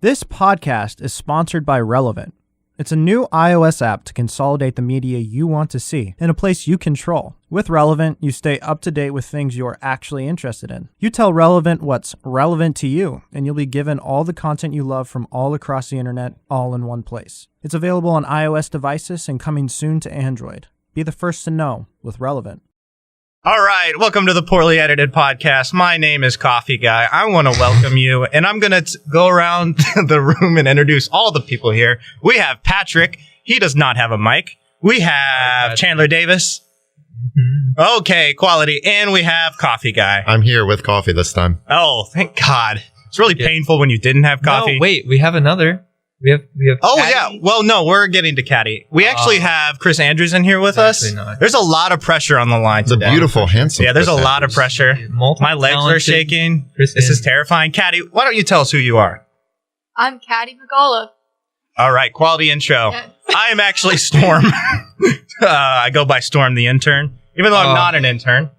This podcast is sponsored by Relevant. It's a new iOS app to consolidate the media you want to see in a place you control. With Relevant, you stay up to date with things you're actually interested in. You tell Relevant what's relevant to you, and you'll be given all the content you love from all across the internet, all in one place. It's available on iOS devices and coming soon to Android. Be the first to know with Relevant. All right, welcome to the Poorly Edited Podcast. My name is Coffee Guy. I want to welcome you, and I'm going to go around the room and introduce all the people here. We have Patrick. He does not have a mic. We have Chandler Davis. Okay, quality. And we have Coffee Guy. I'm here with coffee this time. Oh, thank God. It's really painful when you didn't have coffee. No, wait, we have another. We have. Oh, Kaddy. yeah. Well, no, we're getting to Caddy. We actually have Chris Andrews in here with us. Not. There's a lot of pressure on the line It's today. a beautiful, handsome. Yeah, there's Chris a lot of Andrews. pressure. My legs are shaking. This is terrifying. Caddy, why don't you tell us who you are? I'm Kaddy McAuliffe. All right, quality intro. Yes. I am actually Storm. I go by Storm the intern, even though I'm not an intern.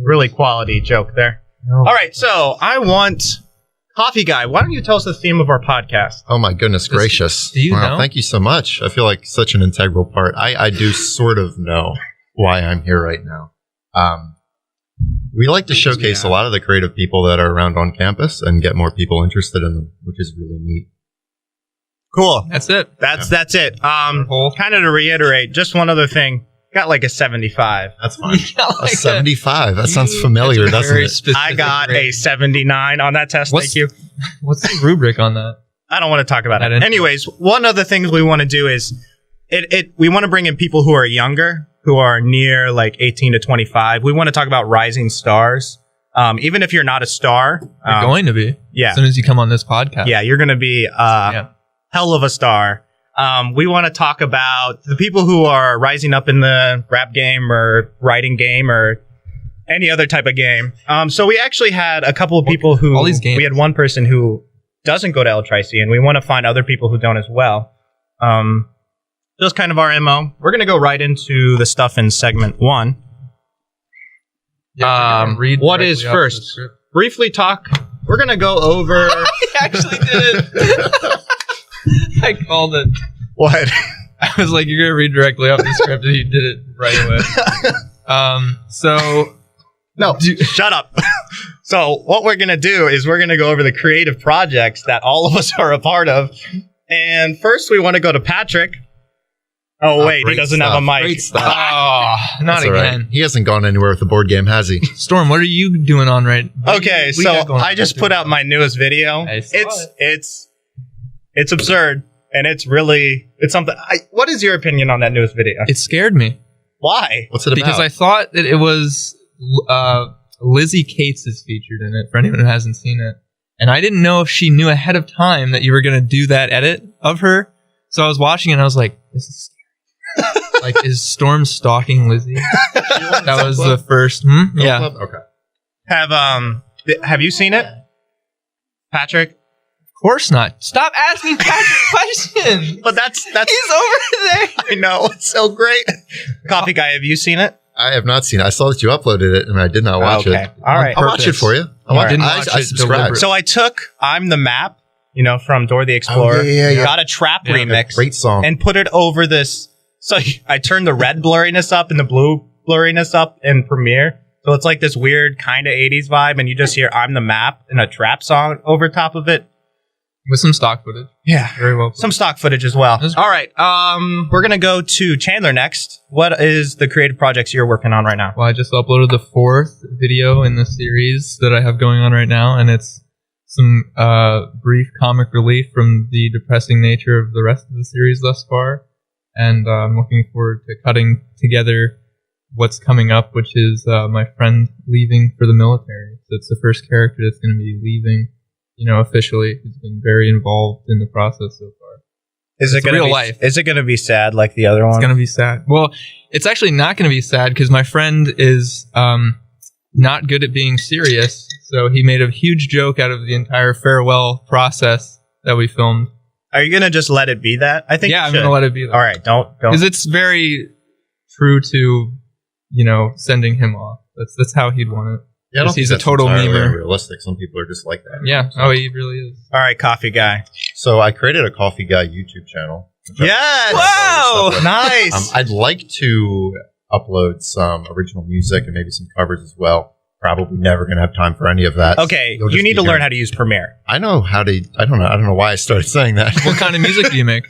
Really quality joke there. No. All right, so I want Coffee Guy. Why don't you tell us the theme of our podcast? Oh my goodness gracious. Do you know? Thank you so much. I feel like such an integral part. I do sort of know why I'm here right now. We like to showcase a lot of the creative people that are around on campus and get more people interested in them, which is really neat. Cool. That's it. That's it. Kind of to reiterate, just one other thing. Got like a 75. That's fine. Like A 75. That sounds familiar, That's a doesn't very it? specific I got a grade. 79 on that test. Thank you. What's the rubric on that? I don't want to talk about it. That Anyways, one of the things we want to do is we want to bring in people who are younger, who are near like 18 to 25. We want to talk about rising stars. Even if you're not a star. You're going to be. Yeah. As soon as you come on this podcast. Yeah, you're going to be hell of a star. We want to talk about the people who are rising up in the rap game or writing game or any other type of game. So we actually had a couple of people who... All these games. We had one person who doesn't go to L-Tri-C, and we want to find other people who don't as well. Just kind of our MO. We're going to go right into the stuff in segment 1. Read What is directly off the first? script. Briefly talk. We're going to go over... I actually did it. I called it. What? I was like, you're going to read directly off the script, and you did it right away. So... No, shut up. So what we're going to do is we're going to go over the creative projects that all of us are a part of. And first we want to go to Patrick. Oh, wait, he great doesn't stuff. have a mic. Great stuff. Oh, not That's all right. again. He hasn't gone anywhere with the board game, has he? Storm, what are you doing on right now? Okay, so I just put out my newest video. I saw It's absurd, and it's something. What is your opinion on that newest video? It scared me. Why? What's it about? Because I thought that it was Lizzie Cates is featured in it, for anyone who hasn't seen it. And I didn't know if she knew ahead of time that you were going to do that edit of her. So I was watching it and I was like, this is scary. Like, is Storm stalking Lizzie? That was the first... Yeah. Okay. Have you seen it, Patrick? Of course not. Stop asking Patrick questions. But that's He's over there. I know, it's so great. Coffee Guy, have you seen it? I have not seen it. I saw that you uploaded it, and I did not watch Okay. it. All right. I'll watch it for you. I subscribe. So I took I'm the Map, from Dora the Explorer, yeah. got a trap remix, Great song. and put it over this. So I turned the red blurriness up and the blue blurriness up in Premiere. So it's like this weird kind of 80s vibe, and you just hear I'm the Map and a trap song over top of it. With some stock footage. Yeah. Very well. Some stock footage as well. That's- All right. We're going to go to Chandler next. What is the creative projects you're working on right now? Well, I just uploaded the 4th video in the series that I have going on right now, and it's some brief comic relief from the depressing nature of the rest of the series thus far. And I'm looking forward to cutting together what's coming up, which is my friend leaving for the military. So it's the first character that's going to be leaving, officially, who's been very involved in the process so far. Is it It's going to real be life. Is it going to be sad like the other one? It's going to be sad. Well, it's actually not going to be sad because my friend is not good at being serious. So he made a huge joke out of the entire farewell process that we filmed. Are you going to just let it be that? I think I'm you going should. to let it be that. All right, don't. Because it's very true to, sending him off. That's how he'd want it. Yeah, I don't He's think a total that's entirely memer. unrealistic. Some people are just like that. Yeah. Oh, he really is. All right, coffee guy. So I created a Coffee Guy YouTube channel. Yes. Wow. Nice. I'd like to upload some original music and maybe some covers as well. Probably never going to have time for any of that. Okay, you need to learn how to use Premiere. I know how to. I don't know why I started saying that. What kind of music do you make?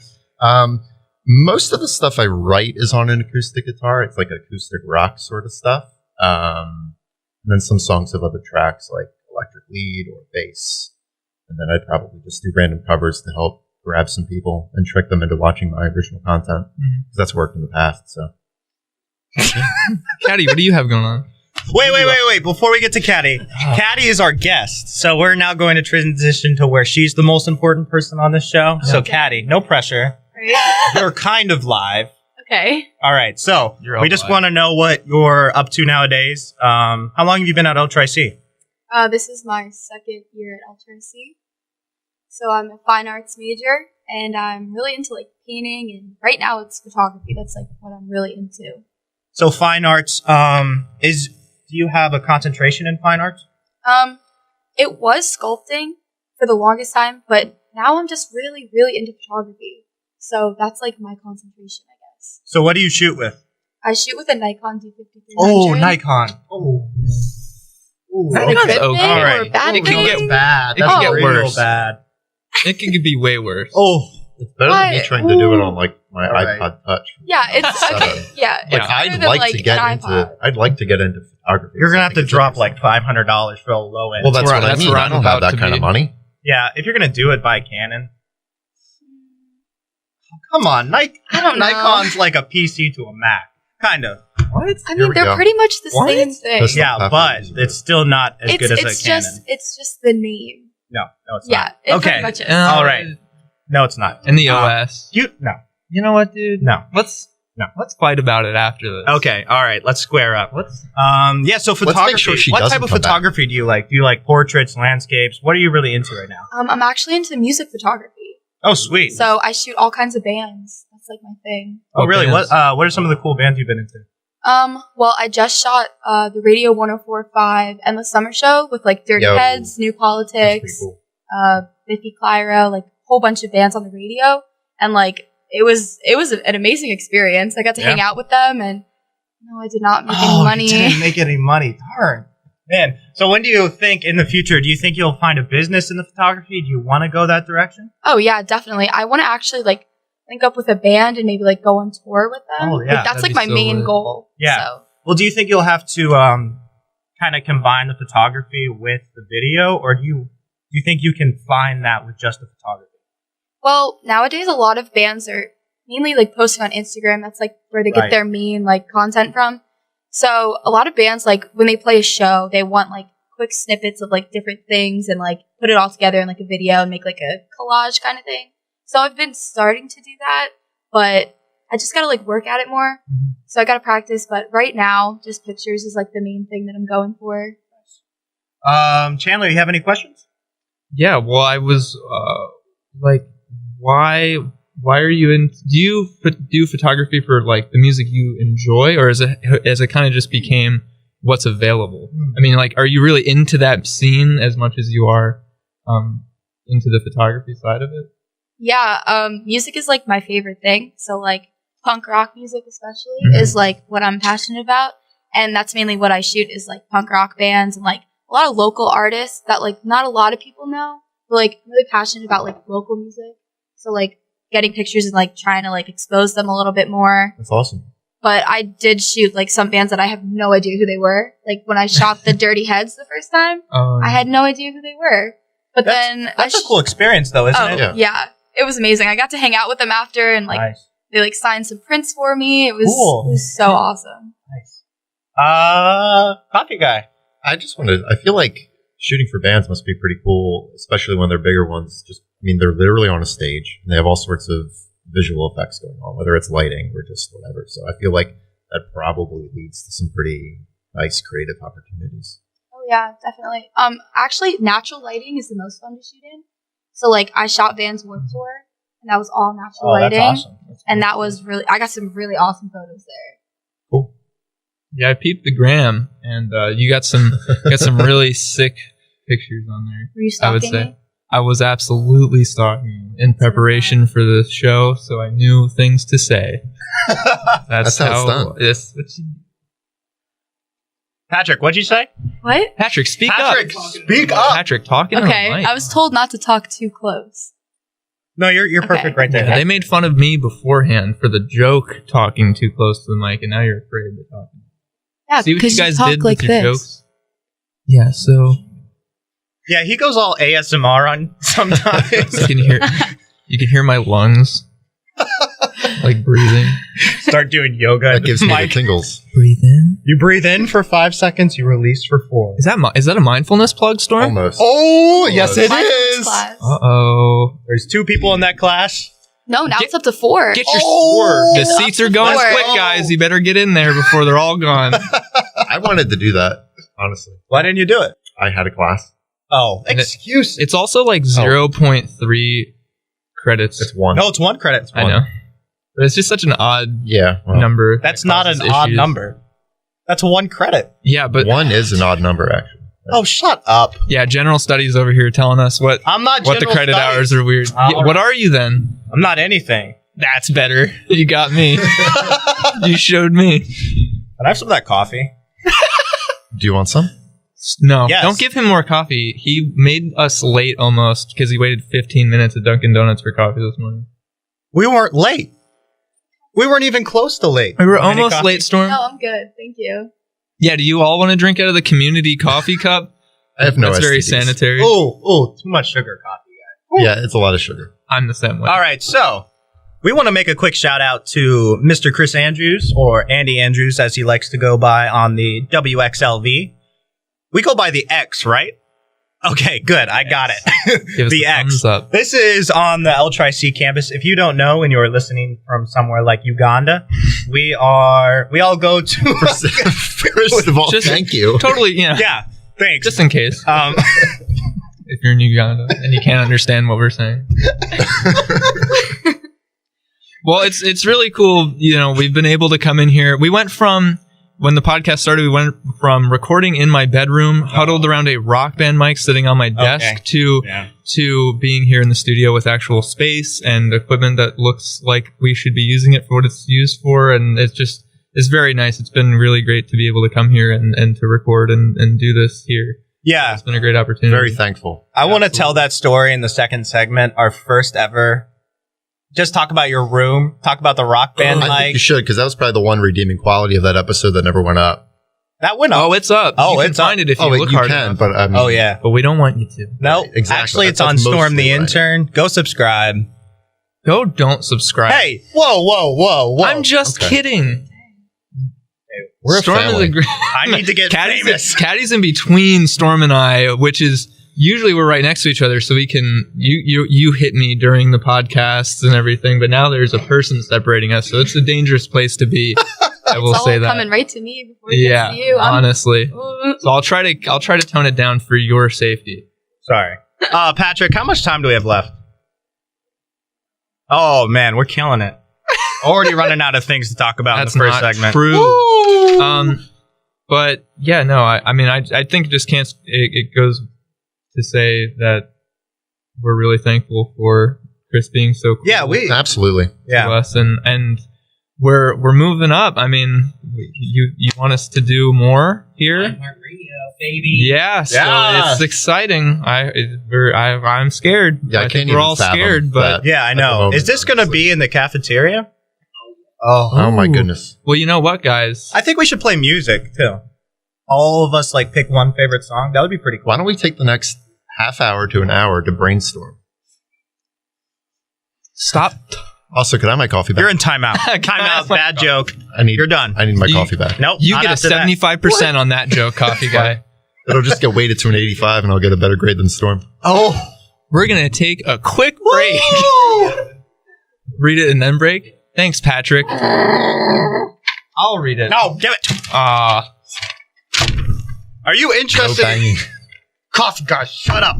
Most of the stuff I write is on an acoustic guitar. It's like acoustic rock sort of stuff. And then some songs have other tracks like electric lead or bass. And then I'd probably just do random covers to help grab some people and trick them into watching my original content. Because that's worked in the past. So, Kaddy, what do you have going on? Wait. Before we get to Kaddy, Kaddy is our guest. So we're now going to transition to where she's the most important person on this show. So Kaddy, no pressure. Right? You're kind of live. Okay. All right. So You're we just live. want to know what you're up to nowadays. How long have you been at LTRC? This is my second year at LTRC. So I'm a fine arts major, and I'm really into like painting, and right now it's photography. That's like what I'm really into. So fine arts, do you have a concentration in fine arts? It was sculpting for the longest time, but now I'm just really, really into photography. So that's like my concentration, I guess. So what do you shoot with? I shoot with a Nikon D5300. Oh, Nikon. Is that a Nikon's good okay. thing All or right. a bad It can thing? get bad. It can get Real worse. bad. It can be way worse. Oh, It's better than me What? trying to do it on like my All right. iPod Touch. Yeah, it's okay. Yeah, Like it's better I'd than, like to get an into. iPod. I'd like to get into photography. you're gonna have to Something drop like interesting. $500 for a low end. Well, that's Right, what I that's mean. where I I'm don't have about that to kind be. of money. Yeah, if you're gonna do it, buy Canon. Come on, I don't know. Nikon's like a PC to a Mac, kind of. What? I Here mean, we they're go. pretty much the What? same thing. That's Yeah, not but easy. it's still not as good as a Canon. It's just the name. No, it's Yeah, not. it Okay, pretty much is. all right. No, it's not. And the OS. No. You know what, dude? No. Let's fight about it after this. Okay, all right. Let's square up. Let's. Yeah. So photography. make sure she what doesn't type of come back. photography do you like? Do you like portraits, landscapes? What are you really into right now? I'm actually into music photography. Oh, sweet. So I shoot all kinds of bands. That's like my thing. Oh, really? bands? What are some of the cool bands you've been into? Well, I just shot the Radio 104.5 Endless Summer Show with like Dirty Yo. Heads, New That's Politics, pretty cool. Biffy Clyro, like a whole bunch of bands on the radio, and like it was an amazing experience. I got to hang out with them, and no, I did not make any money. You didn't make any money. Darn. Man. So when do you think in the future, do you think you'll find a business in the photography? Do you want to go that direction? Oh yeah, definitely. I want to actually like link up with a band and maybe like go on tour with them. Oh, yeah. Like, that's That'd like be my so main lit. goal. Yeah. So. Well, do you think you'll have to kind of combine the photography with the video, or do you think you can find that with just the photography? Well, nowadays a lot of bands are mainly like posting on Instagram. That's like where they get Right. their main like content from. So a lot of bands, like when they play a show, they want like quick snippets of like different things and like put it all together in like a video and make like a collage kind of thing. So I've been starting to do that, but I just gotta like work at it more. So I gotta practice. But right now, just pictures is like the main thing that I'm going for. Chandler, you have any questions? Yeah. Well, I was like, why are you in? Do you do photography for like the music you enjoy, or is it kind of just became what's available? I mean, like, are you really into that scene as much as you are into the photography side of it? Yeah, music is like my favorite thing. So like punk rock music especially is like what I'm passionate about. And that's mainly what I shoot is like punk rock bands and like a lot of local artists that like not a lot of people know. But like I'm really passionate about like local music. So like getting pictures and like trying to like expose them a little bit more. That's awesome. But I did shoot like some bands that I have no idea who they were. Like when I shot the Dirty Heads the first time, I had no idea who they were. But then That's a cool experience, though, isn't it? yeah. It was amazing. I got to hang out with them after and like Nice. they like signed some prints for me. It was, Cool. it was so awesome. Nice. Coffee guy. I feel like shooting for bands must be pretty cool, especially when they're bigger ones. They're literally on a stage and they have all sorts of visual effects going on, whether it's lighting or just whatever. So I feel like that probably leads to some pretty nice creative opportunities. Oh yeah, definitely. Actually, natural lighting is the most fun to shoot in. So like I shot Vans Warped Tour and that was all natural lighting. That's awesome. And that was really, I got some really awesome photos there. Cool. Yeah, I peeped the gram, and you got some really sick pictures on there. Were you I would stalking say me? I was absolutely stalking in preparation for the show, so I knew things to say. That's how it's done. That's what you- Patrick, what'd you say? What? Patrick, speak Patrick, up. speak up. Patrick, talking. Okay, I was told not to talk too close. No, you're perfect right there. Yeah, they made fun of me beforehand for the joke talking too close to the mic, and now you're afraid to talk. Yeah, See what because you guys talk did like with your this. jokes? Yeah, so Yeah, he goes all ASMR on sometimes. you can hear my lungs like breathing. Start doing yoga. That gives me the Mike, tingles. Breathe in. you breathe in for 5 seconds, you release for 4. Is that a mindfulness plug, Storm? Almost. Oh, yes it Mindfulness is. class. Uh-oh. There's 2 people in that class. No, now Get- it's up to 4. Get your Oh! The seats are going Let's quick, go. guys. You better get in there before they're all gone. I wanted to do that, honestly. Why didn't you do it? I had a class. Oh, And excuse. It's also like 0.3 credits. It's 1. No, it's 1 credit. It's I one. know. But it's just such an odd Yeah. Well, number. That's that not an causes odd issues. number. That's 1 credit. Yeah, but 1 is an odd number, actually. Oh, shut up. yeah, general studies over here telling us what I'm not the general credit studies. hours are weird. All Yeah, what are you then? I'm not anything. That's better. You got me. You showed me. Can I have some of that coffee? Do you want some? No, Yes. don't give him more coffee. He made us late almost because he waited 15 minutes at Dunkin' Donuts for coffee this morning. We weren't late. We weren't even close to late. We were Any almost coffee? late, Storm. No, I'm good. Thank you. Yeah, do you all want to drink out of the community coffee cup? I have no That's very STDs. sanitary. Oh, too much sugar coffee, guy. Yeah, it's a lot of sugar. I'm the same way. All right, so we want to make a quick shout out to Mr. Chris Andrews, or Andy Andrews as he likes to go by on the WXLV. We go by the X, right? Okay, good. I got it. Give us the a X. thumbs up. This is on the L-Tri-C campus. If you don't know and you're listening from somewhere like Uganda, we all go to... First of all, Just- thank you. Totally, yeah. yeah, thanks. Just in case. If you're in Uganda and you can't understand what we're saying. Well, it's really cool. You know, we've been able to come in here. We went from... When the podcast started, we went from recording in my bedroom, huddled around a Rock Band mic sitting on my desk, to being here in the studio with actual space and equipment that looks like we should be using it for what it's used for. And it's very nice. It's been really great to be able to come here and to record and do this here. Yeah. It's been a great opportunity. Very thankful. I want to tell that story in the second segment, our first ever. Just talk about your room. Talk about the Rock Band I think mic. you should, because that was probably the one redeeming quality of that episode that never went up. That went up. Oh, it's up. Oh, you can it's up. find it if you Oh, look you hard can, enough. but I mean, Oh, yeah. But we don't want you to. No, exactly. actually, it's That's on Storm the mostly why. Intern. Go subscribe. Go, don't subscribe. Hey, whoa. I'm just Okay. kidding. We're a Storm family. is a great. I need to get famous. Caddy's in between Storm and I, which is usually we're right next to each other, so we can you hit me during the podcasts and everything. But now there's a person separating us, so it's a dangerous place to be. I will It's all say that. coming right to me before it Yeah, gets to you. honestly. So I'll try to tone it down for your safety. Sorry. Patrick, how much time do we have left? Oh, man, we're killing it. Already running out of things to talk about That's in the first not segment. true. But yeah, no, I mean, I think it just can't. It goes to say that we're really thankful for Chris being so cool. Yeah, we. Absolutely. to Yeah. us, and we're moving up. I mean, you want us to do more here? baby. Yeah, so Yeah. it's exciting. I'm scared. Yeah, I I can't think even we're all fathom scared, but that. Yeah, I At the know. moment, Is this going to honestly. be in the cafeteria? Oh my Ooh. goodness. well, you know what, guys? I think we should play music, too. All of us, like, pick one favorite song. That would be pretty cool. Why don't we take the next half hour to an hour to brainstorm? Stop. Also, could I have my coffee back? You're in timeout. Timeout, bad joke. You're done. I need my You- coffee back. Nope. You not get a after that. 75% on that joke, coffee guy. It'll just get weighted to an 85 and I'll get a better grade than Storm. Oh. We're gonna take a quick break. Read it and then break. Thanks, Patrick. I'll read it. No, give it. Ah. Are you No interested? banging. Coffee guy, shut up.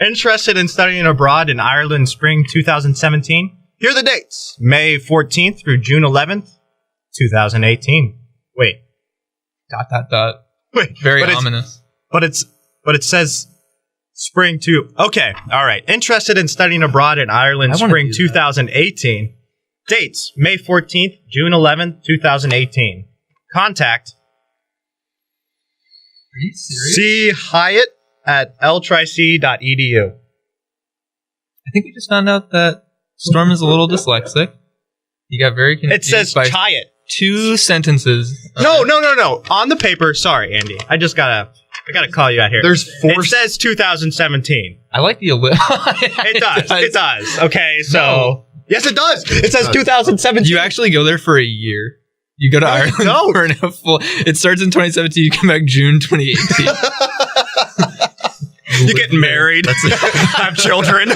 Interested in studying abroad in Ireland spring 2017? Here are the dates. May 14th through June 11th, 2018. Wait, ... Wait, Very but ominous. But it says spring two. Okay, all right. Interested in studying abroad in Ireland, I wanna spring do that. 2018. Dates: May 14th, June 11th, 2018. Contact Are you serious? C. Hyatt at ltric.edu. I think we just found out that Storm is a little dyslexic. He got very confused It says by Hyatt. 2 sentences. No. On the paper. Sorry, Andy. I gotta call you out here. There's 4. It says 2017. I like the It does. Okay, so No. yes, it does. It says 2017. You actually go there for a year. You go to Ireland don't. for a full... It starts in 2017. You come back June 2018. You get married. Have children.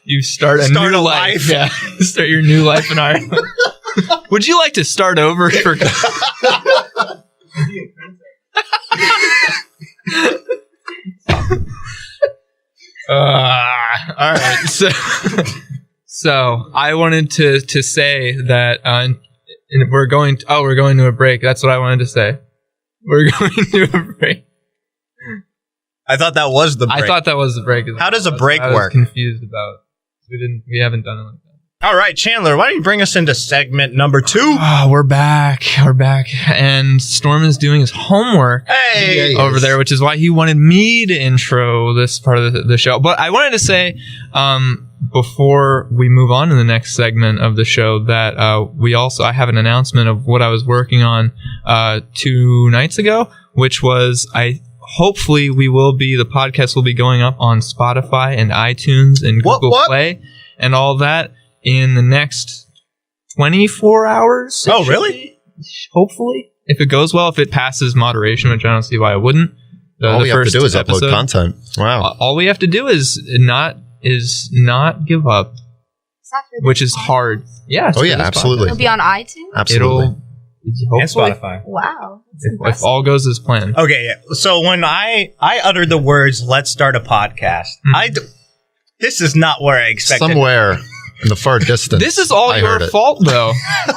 You start Start new a life. life. Yeah. Start your new life in Ireland. Would you like to start over for... all right. So I wanted to say that we're going to a break. That's what I wanted to say. We're going to a break. I thought that was the break. I thought that was the break. How does a break I was work? confused about. We haven't done it like that. All right, Chandler, why don't you bring us into segment number 2? Oh, we're back. And Storm is doing his homework Hey! over there, which is why he wanted me to intro this part of the show. But I wanted to say, before we move on to the next segment of the show, that I have an announcement of what I was working on 2 nights ago, which was hopefully the podcast will be going up on Spotify and iTunes and Google Play and all that in the next 24 hours. Oh, really? Hopefully. If it goes well, if it passes moderation, which I don't see why it wouldn't. All we have to do is episode, upload content. Wow. All we have to do is not give up, which is hard. Yeah. Oh, yeah, absolutely. It'll be on iTunes? Absolutely. And Hopefully, Spotify. Wow. That's if impressive. all goes as planned. Okay, yeah. So when I uttered the words, let's start a podcast, this is not where I expected. Somewhere in the far distance. This is all I your heard it. fault, though.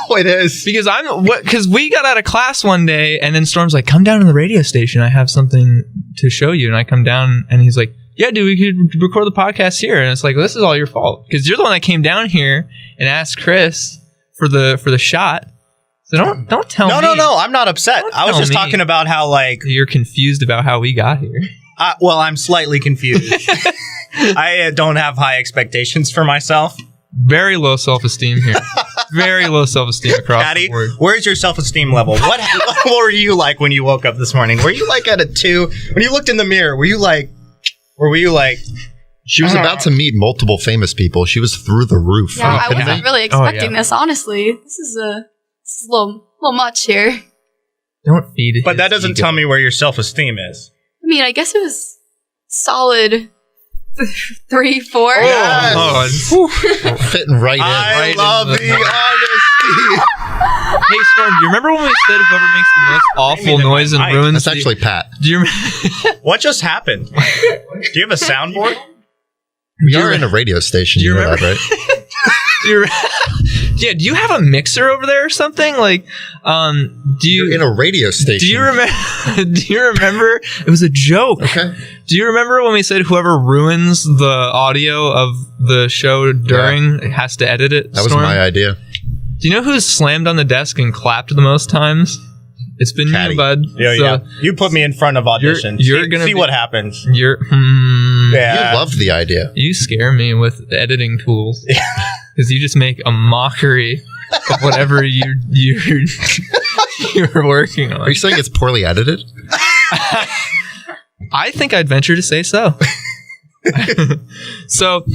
Oh, it is. Because we got out of class one day, and then Storm's like, "Come down to the radio station. I have something to show you." And I come down, and he's like, "Yeah, dude, we could record the podcast here." And it's like, this is all your fault because you're the one that came down here and asked Chris for the shot. So don't tell me. No. I'm not upset. Don't I was tell just me. talking about how You're confused about how we got here. I'm slightly confused. I don't have high expectations for myself. Very low self-esteem here. Very low self-esteem across Kaddy, the board. where's your self-esteem level? What were you like when you woke up this morning? Were you like at a 2? When you looked in the mirror, were you like... She was about to meet multiple famous people. She was through the roof. Yeah, I Kidding wasn't me? really expecting this, honestly. This is a little much here. Don't feed it. But that doesn't tell me where your self-esteem is. I mean, I guess it was solid 3, 4. Yes. Fitting right in. I love in the honesty. Hey, Storm, do you remember when we said whoever makes the most awful noise and mic. ruins That's actually Pat. Do you remember? What just happened? Do you have a soundboard? We are in a radio station. Do you You know remember? that, right? Yeah, do you have a mixer over there or something? Like, do you... You're in a radio station. Do you remember? Do you remember? It was a joke. Okay. Do you remember when we said whoever ruins the audio of the show during has to edit it? That was Storm? my idea. Do you know who's slammed on the desk and clapped the most times? It's been Kaddy. you, bud. Yeah. You put me in front of auditions. you're gonna see be- what happens. You're. Yeah. You loved the idea. You scare me with editing tools because you just make a mockery of whatever you're working on. Are you saying it's poorly edited? I think I'd venture to say so. So,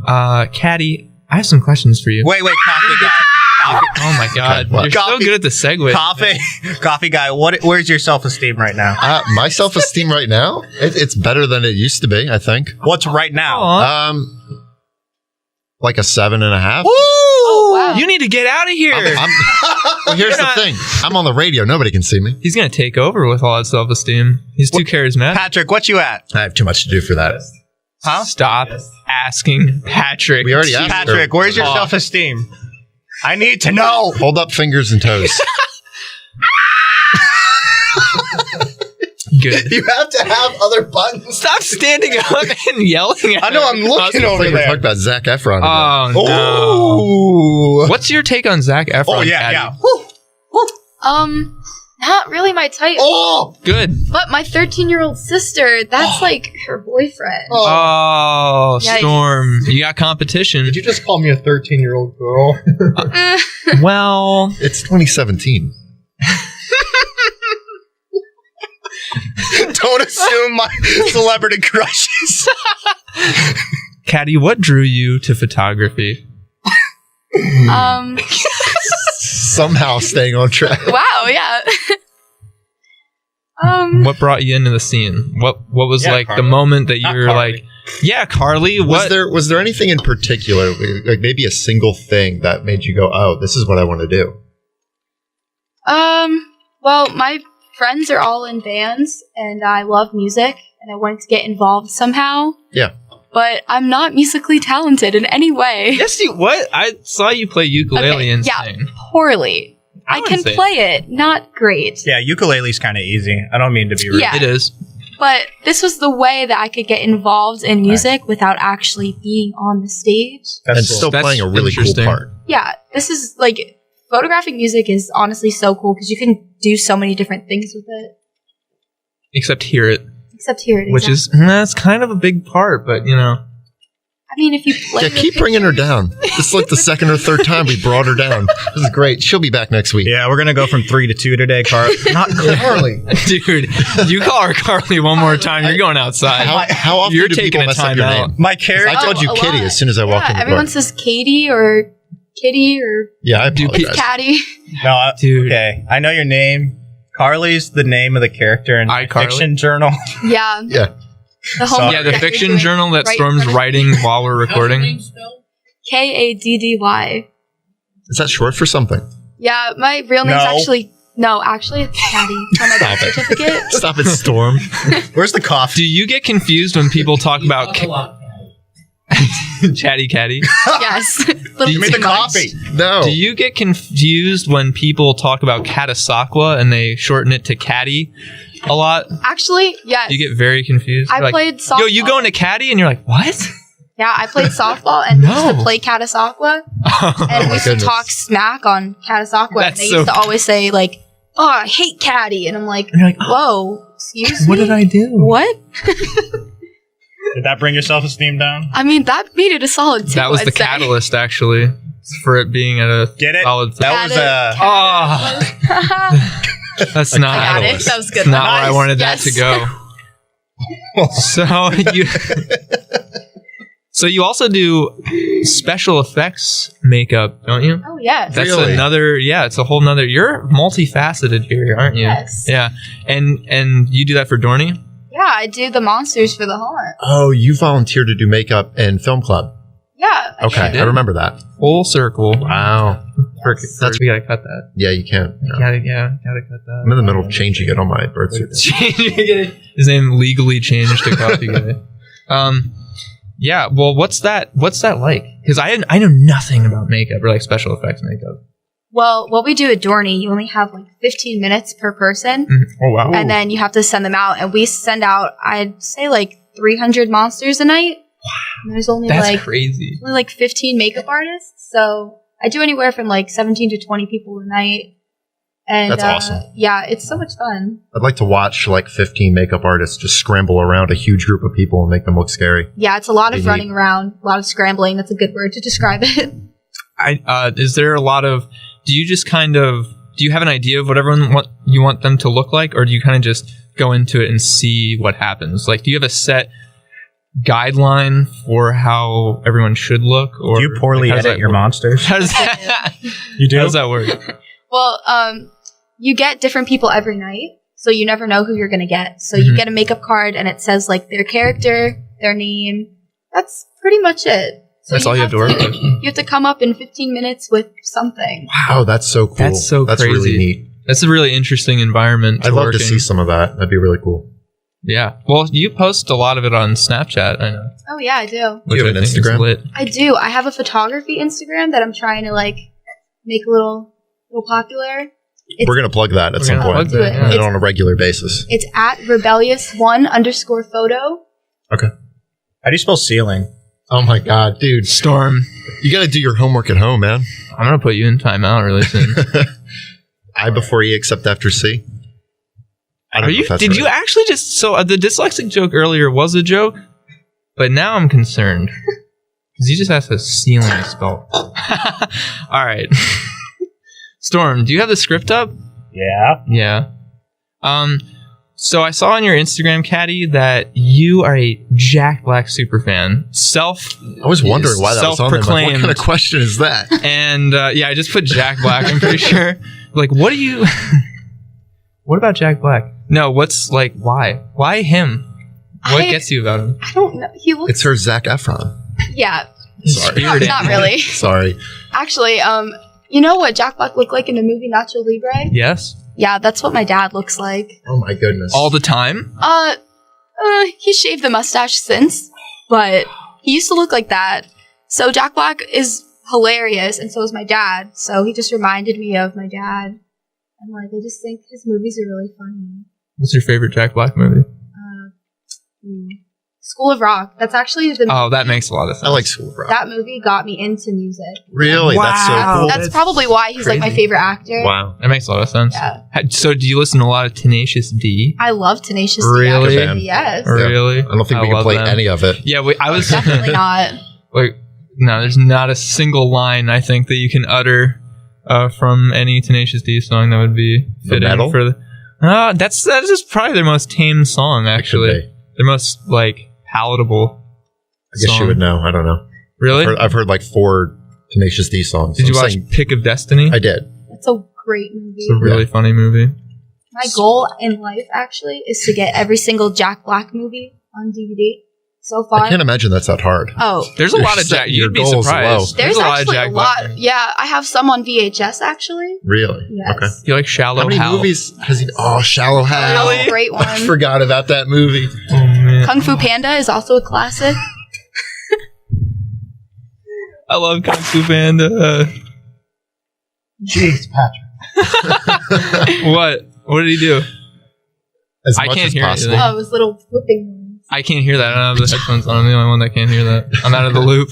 Kaddy, I have some questions for you. Wait, coffee guy. Oh my God, Okay, what? you're so good at the segue. Coffee guy. Where's your self-esteem right now? My self-esteem right now, it's better than it used to be, I think. What's right now? Aw. Like a 7.5. Oh, wow. You need to get out of here. Well, here's the thing. I'm on the radio. Nobody can see me. He's gonna take over with all that self-esteem. He's too charismatic. Patrick, what you at? I have too much to do for that. Huh? Stop asking Patrick. We already asked Patrick, where's your self-esteem? I need to know. Hold up fingers and toes. Good. You have to have other buttons. Stop standing up and yelling at I know, I'm looking over We're there. talking about Zac Efron again. Oh, no. Ooh. What's your take on Zac Efron? Oh, yeah, Caddy? yeah. Not really my type. Oh. Good. But my 13-year-old sister, that's like her boyfriend. Oh, Yikes. Storm. You got competition. Did you just call me a 13-year-old girl? Well, It's 2017. Don't assume my celebrity crushes. Caddy, what drew you to photography? Somehow staying on track. Wow, yeah. What brought you into the scene? What was Yeah, like Carly. the moment that you Not were Carly. like, yeah, Carly, what? Was there anything in particular, like maybe a single thing that made you go, oh, this is what I want to do? Well, my friends are all in bands, and I love music, and I wanted to get involved somehow. Yeah. But I'm not musically talented in any way. Yes, you. What? I saw you play ukulele Okay, and yeah, sing. poorly. I wouldn't can say- play it, not great. Yeah, ukulele's kind of easy. I don't mean to be rude. Yeah. It is. But this was the way that I could get involved in music without actually being on the stage. That's And cool. still That's playing a really cool interesting. part. Yeah, this is like photographing music is honestly so cool because you can do so many different things with it. Except hear it, Except here, which is that's kind of a big part, but you know. I mean, if you play Yeah, the keep bringing her pictures- down. This is like the second or third time we brought her down. This is great. She'll be back next week. Yeah, we're gonna go from 3 to 2 today, Carl. Not Carly. Dude, you call her Carly one more time, you're going outside. How often You're do taking people a mess up time your out. name? My character. I told you a Kitty lot. as soon as I walked in the everyone door. says Katie or Kitty or Yeah, I Do apologize. Caddy. No, Dude. okay. I know your name. Carly's the name of the character in my iCarly? fiction journal. Yeah, Yeah. the homework Yeah, the that you're fiction doing journal that right in Storm's front of writing while we're recording. Kaddy. Is that short for something? Yeah, my real name's No. actually it's Caddy for my birth certificate. Stop it, Storm. Where's the coffee? Do you get confused when people talk about Chatty Caddy? Yes, Give me the coffee. No. Do you get confused when people talk about Catasauqua and they shorten it to Caddy a lot? Actually, yes. You get very confused. I You're like, played softball. Yo, you going to Caddy? And you're like, what? Yeah, I played softball and we used No. to play Catasauqua, and we my used to goodness. talk smack on Catasauqua. And That's they so used to always say like, "Oh, I hate Caddy," and I'm like, And you're like, "Whoa, excuse what me, did I do? What?" Did that bring your self-esteem down? I mean, that made it a solid 2. That was I'd the say. catalyst, actually, for it being at a Get it? solid. That was That's I not. got it. That was good. Not where I Nice. wanted Yes. that to go. So you. So you also do special effects makeup, don't you? Oh yes. That's Really? another. Yeah, it's a whole nother. You're multifaceted here, aren't you? Yes. Yeah, and you do that for Dorney. Yeah, I do the monsters for the haunt. Oh, you volunteered to do makeup in film club. Yeah. I Okay, did. I remember that. Full circle. Wow. That's we gotta cut that. Yeah, you can. Yeah. Gotta cut that. I'm in the middle of changing it on my birth certificate. His name legally changed to Coffee Guy. Yeah. Well, what's that like? Because I know nothing about makeup or like special effects makeup. Well, what we do at Dorney, you only have like 15 minutes per person, Oh wow. and then you have to send them out. And we send out, I'd say, like 300 monsters a night. Wow. There's only That's crazy. only like 15 makeup artists, so I do anywhere from like 17 to 20 people a night. And That's awesome. Yeah, it's so much fun. I'd like to watch like 15 makeup artists just scramble around a huge group of people and make them look scary. Yeah, it's a lot of Pretty running around, a lot of scrambling. That's a good word to describe it. Is there a lot of? Do you just kind of? Do you have an idea of what you want them to look like, or do you kind of just go into it and see what happens? Like, do you have a set guideline for how everyone should look, or Do you poorly like, how does edit that your work? monsters? How does that? You do? How does that work? Well, you get different people every night, so you never know who you're going to get. So Mhm. you get a makeup card, and it says like their character, their name. That's pretty much it. So That's all you have to work with. You have to come up in 15 minutes with something. Oh, that's so cool. That's so That's crazy. really neat. That's a really interesting environment. I'd love work to in. see some of that. That'd be really cool. Yeah. Well, you post a lot of it on Snapchat. I know. Oh yeah, I do. Do you have an I think is Instagram? lit. I do. I have a photography Instagram that I'm trying to like make a little popular. We're going to plug that at some point. do it. And on a regular basis. It's at rebellious1_photo. Okay. How do you spell ceiling? Oh my God, dude. Storm. You got to do your homework at home, man. I'm going to put you in timeout really soon. I before E except after C. I don't know if that's Did right. you actually just... So the dyslexic joke earlier was a joke, but now I'm concerned. Because you just asked a ceiling spell. All right. Storm, do you have the script up? Yeah. Yeah. So I saw on your Instagram, Kaddy, that you are a Jack Black superfan. I was wondering why that was on there. Like, what kind of question is that? And yeah, I just put Jack Black, I'm pretty sure. Like, what do you... What about Jack Black? No, what's like, why? Why him? What gets you about him? I don't know. He looks... It's her Zac Efron. Yeah. Sorry. Not really. Sorry. Actually, you know what Jack Black looked like in the movie Nacho Libre? Yes. Yeah, that's what my dad looks like. Oh my goodness. All the time? He shaved the mustache since, but he used to look like that. So Jack Black is hilarious, and so is my dad. So he just reminded me of my dad. And like, I just think his movies are really funny. What's your favorite Jack Black movie? School of Rock. That's actually the Oh, that makes a lot of sense. I like School of Rock. that movie got me into music. Really? That's so Wow. cool. That's probably why he's like my crazy. favorite actor. Wow. That makes a lot of sense. Yeah. So do you listen to a lot of Tenacious D? I love Tenacious D. Really? Good band. Yes. Really? I don't think we can love play them. any of it. Yeah, I was Definitely not. like, no, there's not a single line I think that you can utter from any Tenacious D song that would be fitting metal? for the. That's just probably their most tame song. Actually, It could be. their most like palatable. I guess song. you would know. I don't know. Really? I've heard like 4 Tenacious D songs. Did you I'm watch saying- Pick of Destiny? I did. It's a great movie. It's a really funny movie. My goal in life, actually, is to get every single Jack Black movie on DVD so far. I can't imagine that's that hard. Oh, There's a You're lot of Jack. setting your You'd be goals surprised. low. there's a lot of actually Jack a Black. lot. Yeah, I have some on VHS, actually. Really? Yes. Okay. You like Shallow How many Hal? movies has he? Oh, Shallow Hal. That's a great one. I forgot about that movie. Oh man, Kung Fu Panda is also a classic. I love Kung Fu Panda. Jeez, Patrick. What? What did he do? As I much can't as hear possible. anything. Oh, it was little flipping noise. I can't hear that. I don't have the headphones on. I'm the only one that can't hear that. I'm out of the loop.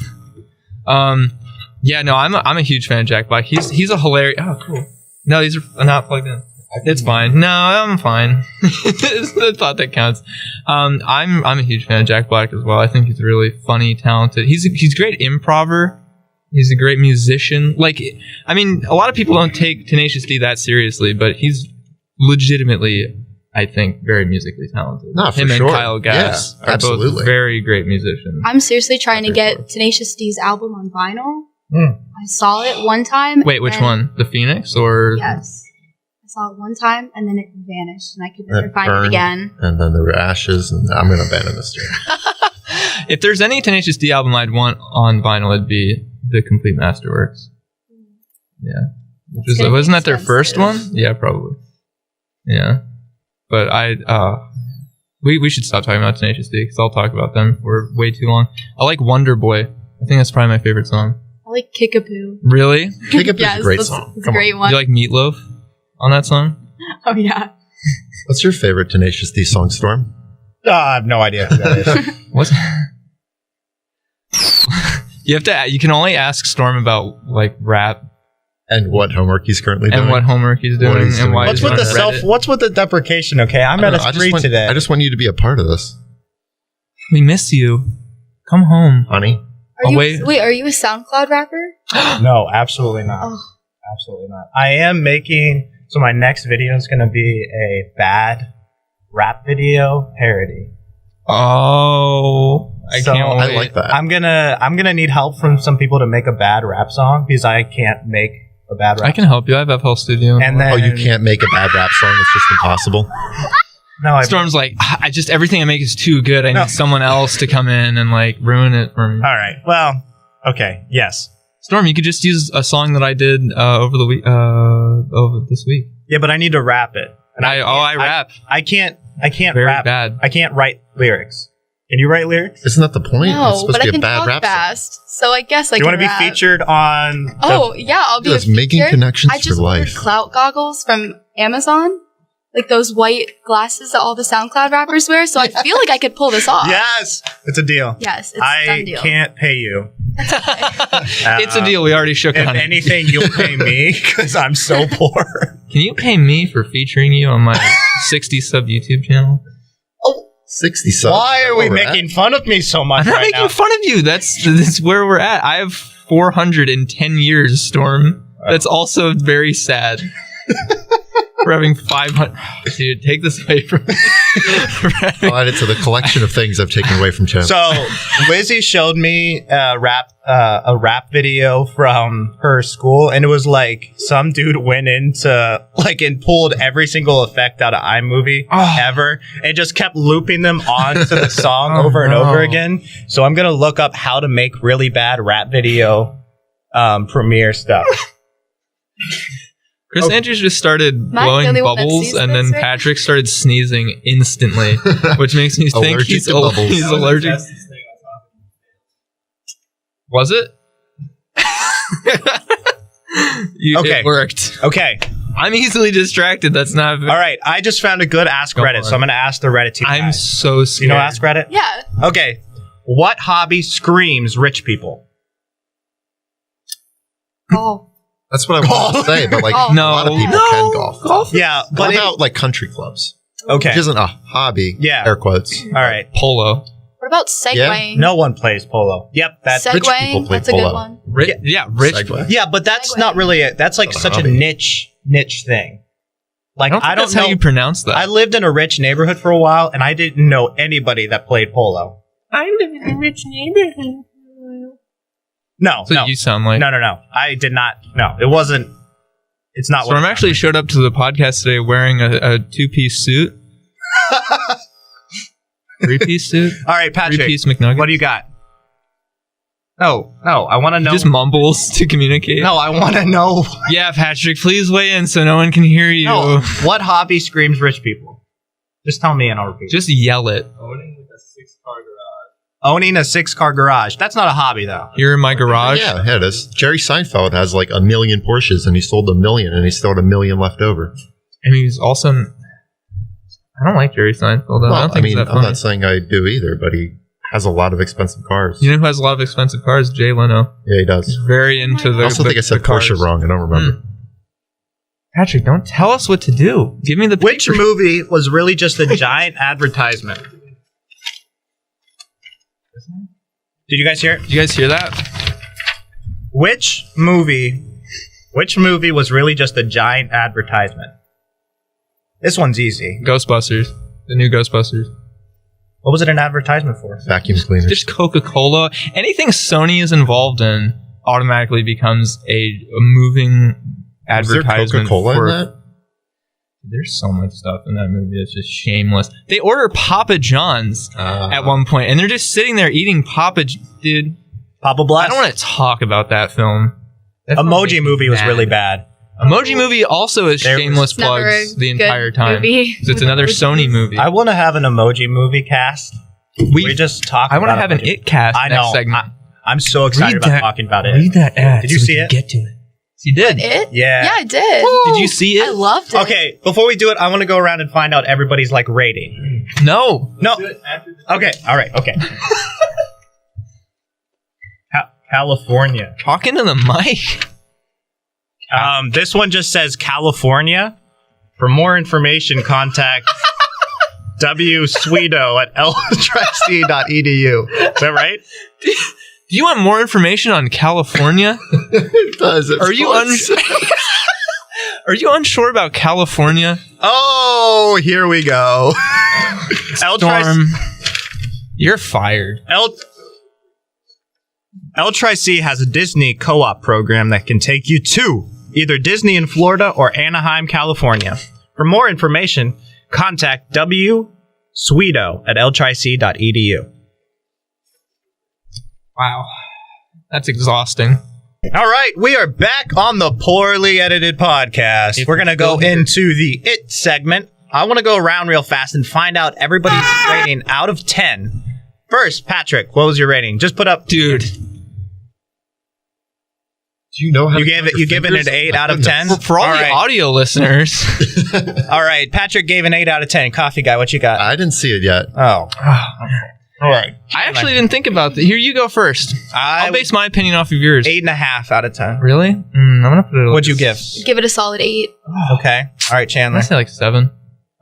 Yeah, no, I'm a huge fan of Jack Black. He's a hilarious. Oh, cool. No, these are not plugged in. It's fine. No, I'm fine. It's the thought that counts. I'm a huge fan of Jack Black as well. I think he's really funny, talented. He's a great improver. He's a great musician. Like, I mean, a lot of people don't take Tenacious D that seriously, but he's legitimately, I think, very musically talented. No, for Him sure. and Kyle Gass Yeah, are absolutely. both very great musicians. I'm seriously trying to Very get Tenacious D's album on vinyl. Hmm. I saw it one time. Wait, which and- one? The Phoenix or? Yes. I saw it one time and then it vanished and I could never It find it burned. again. And then there were ashes, and I'm going to abandon this too. If there's any Tenacious D album I'd want on vinyl, it'd be the Complete Masterworks. Yeah. It's gonna be Wasn't that their first one? expensive. Yeah, probably. Yeah. But we should stop talking about Tenacious D because I'll talk about them for way too long. I like Wonder Boy. I think that's probably my favorite song. I like Kickapoo. Really? Kick Up is Yes, a great that's- song. It's a Come great on. one. Do you like Meatloaf on that song? Oh, yeah. What's your favorite Tenacious D song, Storm? I have no idea who that is. What? You can only ask Storm about like rap And what homework he's currently doing? and what homework he's doing he's and doing. why What's he's with on the Reddit. What's with the deprecation? Okay, I'm I at don't know, a I just 3 want- today. I just want you to be a part of this, We miss you. Come home. honey. Are you, wait. wait, are you a SoundCloud rapper? No, absolutely not. Oh, Absolutely not. I am making. So my next video is going to be a bad rap video parody. Oh, I So, can't wait. I like that. I'm gonna need help from some people to make a bad rap song because I can't make a bad rap. I can help you. I have FL Studio. And then Oh, you can't make a bad rap song. It's just impossible. No, I. Storm's like, I just everything I make is too good. I No. need someone else to come in and like ruin it for me. All right. Well. Okay. Yes. Storm, you could just use a song that I did over the week, over this week. Yeah, but I need to rap it. And I rap I can't very rap. bad. I can't write lyrics. Can you write lyrics? Isn't that the point? It's No, supposed but to I be a can bad talk rap song. fast. So I guess I You can want to be rap. featured on? Oh, yeah, I'll be Just a making feature. connections I just for ordered life. clout goggles from Amazon. Like those white glasses that all the SoundCloud rappers wear. So I feel like I could pull this off. Yes, it's a deal. Yes, it's a done I deal. can't pay you. It's a deal. We already shook If on it. anything, you'll pay me because I'm so poor. Can you pay me for featuring you on my 60 sub YouTube channel? 60 subs. Why are we Where we're at? making fun of me so much I'm not right making now? fun of you. That's where we're at. I have 410 years, Storm. That's also very sad. We're having 500. Dude, take this away from me. I'll add it to the collection of things I've taken away from Champ. So Lizzie showed me a rap video from her school, and it was like some dude went into and pulled every single effect out of iMovie ever, and just kept looping them onto the song over and over again. So I'm gonna look up how to make really bad rap video Premiere stuff. Chris Andrews just started Am I the blowing only one that bubbles, sees and this then right Patrick started sneezing instantly, which makes me think Allergic he's to bubbles. he's allergic. Was it? Okay. It worked. Okay, I'm easily distracted. That's not. all right. I just found a good Ask Go Reddit, on. so I'm gonna ask the Reddit team. I'm guys. so scared. You know Ask Reddit? Yeah. Okay. What hobby screams rich people? Oh. That's what I wanted to say, but like Oh. a lot of people can golf. Yeah, What but about like country clubs? okay. Which isn't a hobby. Yeah. Air quotes. All right. Polo. What about segueing? No one plays polo. Yep, that's rich people Segueing? play That's a polo. good one. Rich. Segway. yeah, but that's Segway. not really that's like Not a such a hobby. niche thing. Like I don't think that's know. how you pronounce that. I lived in a rich neighborhood for a while, and I didn't know anybody that played polo. I live in a rich neighborhood. No, So no, you sound like. no. I did not. No, it wasn't. It's not. Storm actually showed up to the podcast today wearing a two-piece suit. Three-piece suit. All right, Patrick. Three-piece McNugget. What do you got? No. I want to He know. just mumbles to communicate. No, I want to know. Yeah, Patrick, please weigh in so no one can hear you. No, what hobby screams rich people? Just tell me and I'll repeat. Just yell it. Owning a 6-car garage. That's not a hobby, though. Here in my garage. Yeah, it is. Jerry Seinfeld has like 1 million Porsches and he sold 1 million and he still had 1 million left over. And he's also. I don't like Jerry Seinfeld. I don't think he's that I'm funny. not saying I do either, but he has a lot of expensive cars. You know who has a lot of expensive cars? Jay Leno. Yeah, he He's does. very into the. I also think I said cars. Porsche wrong. I don't remember. Patrick, don't tell us what to do. Give me the. Which paper. movie was really just a giant advertisement? Did you guys hear it? Did you guys hear that? Which movie was really just a giant advertisement? This one's easy. Ghostbusters. The new Ghostbusters. What was it an advertisement for? Vacuum cleaners. Just Coca-Cola. Anything Sony is involved in automatically becomes a moving Is there advertisement Coca-Cola for. in that? There's so much stuff in that movie that's just shameless. They order Papa John's Uh, at one point, and they're just sitting there eating Dude, Papa I Blast? don't want to talk about that film. That film Emoji made me Movie was mad. really bad. Emoji Movie also is There was- shameless It's never plugs a the entire good time. movie 'Cause it's with another emojis. Sony movie. I want to have an Emoji Movie cast. We just talk I want to about have an emoji. It cast I next know. segment. I'm so excited Read about that- talking about it. Read that ad. Did you so we see can it? Get to it. You did. It? Yeah. Yeah, I did. Did you see I it? loved it. Okay, before we do it, I want to go around and find out everybody's like rating. No. No. Okay. All right. Okay. California. Talking to the mic. This one just says California. For more information, contact W. Sweeto at ltric.edu. Is that right? Do you want more information on California? it does. It's Are you close. Are you unsure about California? Oh, here we go. Storm, you're fired. L-Tri-C has a Disney co-op program that can take you to either Disney in Florida or Anaheim, California. For more information, contact W. Sweeto at ltric.edu. Wow. That's exhausting. All right, we are back on the poorly edited podcast. We're going to go into the It segment. I want to go around real fast and find out everybody's rating out of 10 First, Patrick, what was your rating? Just put up, Dude. Do you know how You gave it an 8 out of 10. For all the audio listeners. All right, Patrick gave an 8 out of 10. Coffee guy, what you got? I didn't see it yet. Oh. All right. I actually didn't think about that. Here, you go first. I'll base my opinion off of yours. 8.5 out of 10. Really? I'm gonna put it. What'd you give? Give it a solid 8. Okay. All right, Chandler. I say like 7.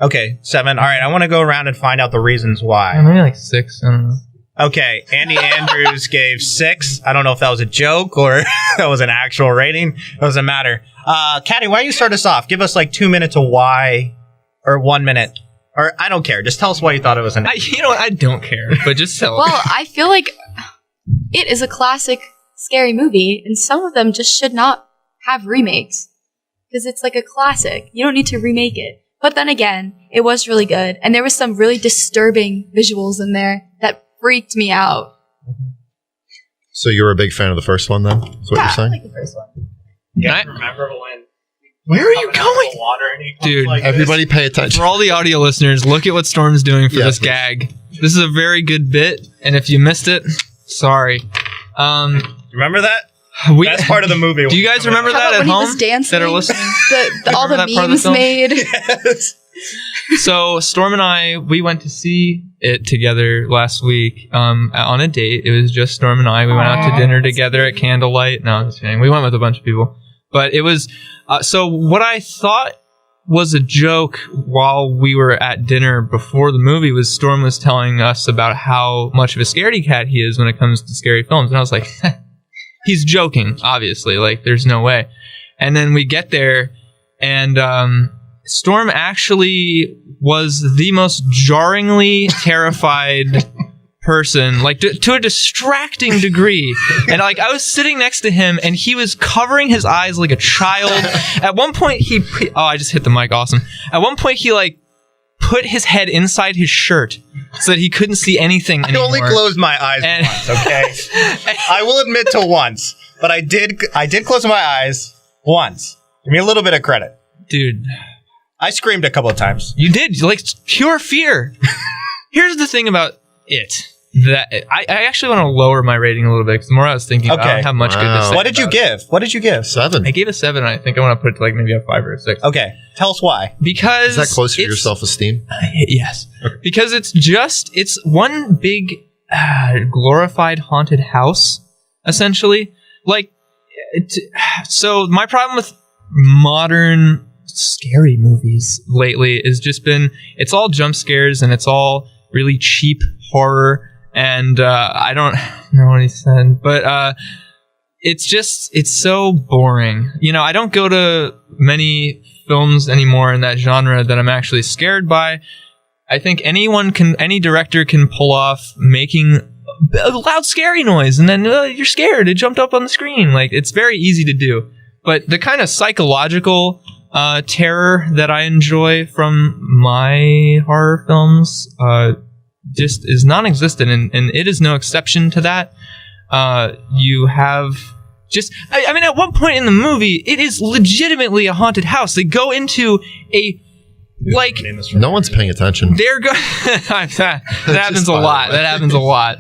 Okay, 7. All right, I want to go around and find out the reasons why. Maybe like 6. I don't know. Okay, Andy Andrews gave 6. I don't know if that was a joke or that was an actual rating. Doesn't matter. Kaddy, why don't you start us off? Give us like 2 minutes of why, or 1 minute. Or I don't care. Just tell us why you thought it was an... You know what? I don't care, but just tell Well, I feel like it is a classic scary movie, and some of them just should not have remakes. Because it's like a classic. You don't need to remake it. But then again, it was really good, and there was some really disturbing visuals in there that freaked me out. So you were a big fan of the first one, then? That's what you're I saying? like the first one. Yeah, remember when... Where are you going? Dude, Everybody pay attention. For all the audio listeners, look at what Storm's doing for this gag. This is a very good bit, and if you missed it, sorry. Remember that? That's part of the movie. Do you guys remember How that about at when home? he was dancing? That are listening? All the Remember that part of the memes film? made. Yes. So Storm and I, we went to see it together last week on a date. It was just Storm and I. We went out to dinner together at candlelight. No, I'm just kidding. We went with a bunch of people. But it was... so what I thought was a joke while we were at dinner before the movie was Storm was telling us about how much of a scaredy cat he is when it comes to scary films. And I was like, he's joking, obviously. Like, there's no way. And then we get there, and Storm actually was the most jarringly terrified person, like to a distracting degree. And like I was sitting next to him, and he was covering his eyes like a child. At one point, I just hit the mic. Awesome. At one point, he like put his head inside his shirt so that he couldn't see anything anymore. I only closed my eyes once, okay? I will admit to once, but I did close my eyes once. Give me a little bit of credit. Dude. I screamed a couple of times. You did, like pure fear. Here's the thing about it. That I actually want to lower my rating a little bit because the more I was thinking, I don't have much good to say. What did you give? What did you give? 7. I gave a 7. I think I want to put it to like maybe a 5 or a 6. Okay, tell us why. Because Is that closer to your self-esteem? Yes. Because it's one big glorified haunted house, essentially. Like, so my problem with modern scary movies lately has just been it's all jump scares and it's all really cheap horror. And I don't know what he said, but it's so boring. You know, I don't go to many films anymore in that genre that I'm actually scared by. I think any director can pull off making a loud scary noise and then you're scared. It jumped up on the screen. Like, it's very easy to do. But the kind of psychological terror that I enjoy from my horror films just is non-existent, and it is no exception to that. You have just... I mean, at one point in the movie, it is legitimately a haunted house. They go into a... Like... No one's paying attention. They're that happens a lot. That happens a lot.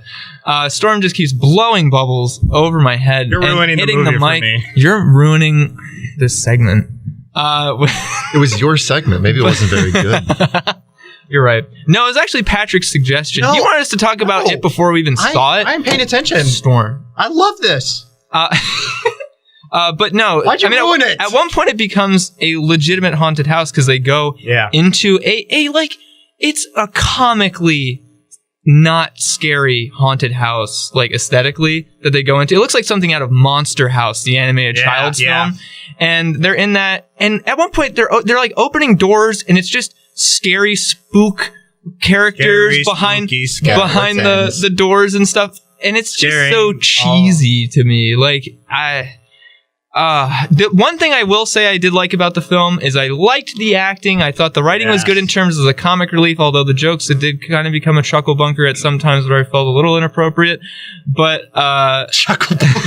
Storm just keeps blowing bubbles over my head. You're ruining hitting the movie mic. for me. You're ruining this segment. It was your segment. Maybe it wasn't very good. You're right. No, it was actually Patrick's suggestion. No, he wanted us to talk about it before we even saw it. I'm paying attention. Storm. I love this. But no. Why'd you ruin it? At one point, it becomes a legitimate haunted house because they go into a like, it's a comically not scary haunted house, like aesthetically, that they go into. It looks like something out of Monster House, the animated child's film. And they're in that. And at one point, they're like opening doors, and it's just scary spook characters behind the doors and stuff. And it's just so cheesy to me. Like, the one thing I will say I did like about the film is I liked the acting. I thought the writing was good in terms of the comic relief, although the jokes, it did kind of become a chuckle bunker at some times where I felt a little inappropriate. But chuckle bunker.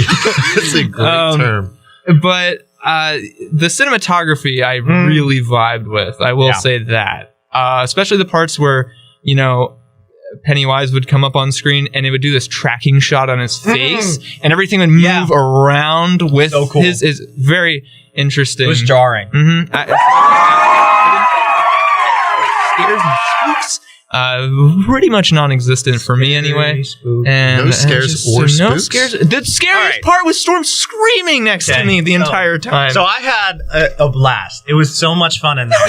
That's a great term. But the cinematography I really vibed with. I will say that. Especially the parts where, you know, Pennywise would come up on screen and it would do this tracking shot on his face and everything would move around with his is very interesting. It was jarring. Mm-hmm. Scares and spooks. Pretty much non-existent for me anyway. And no scares or spooks? No scares. The scariest part was Storm screaming next to me the entire time. So I had a blast. It was so much fun in there.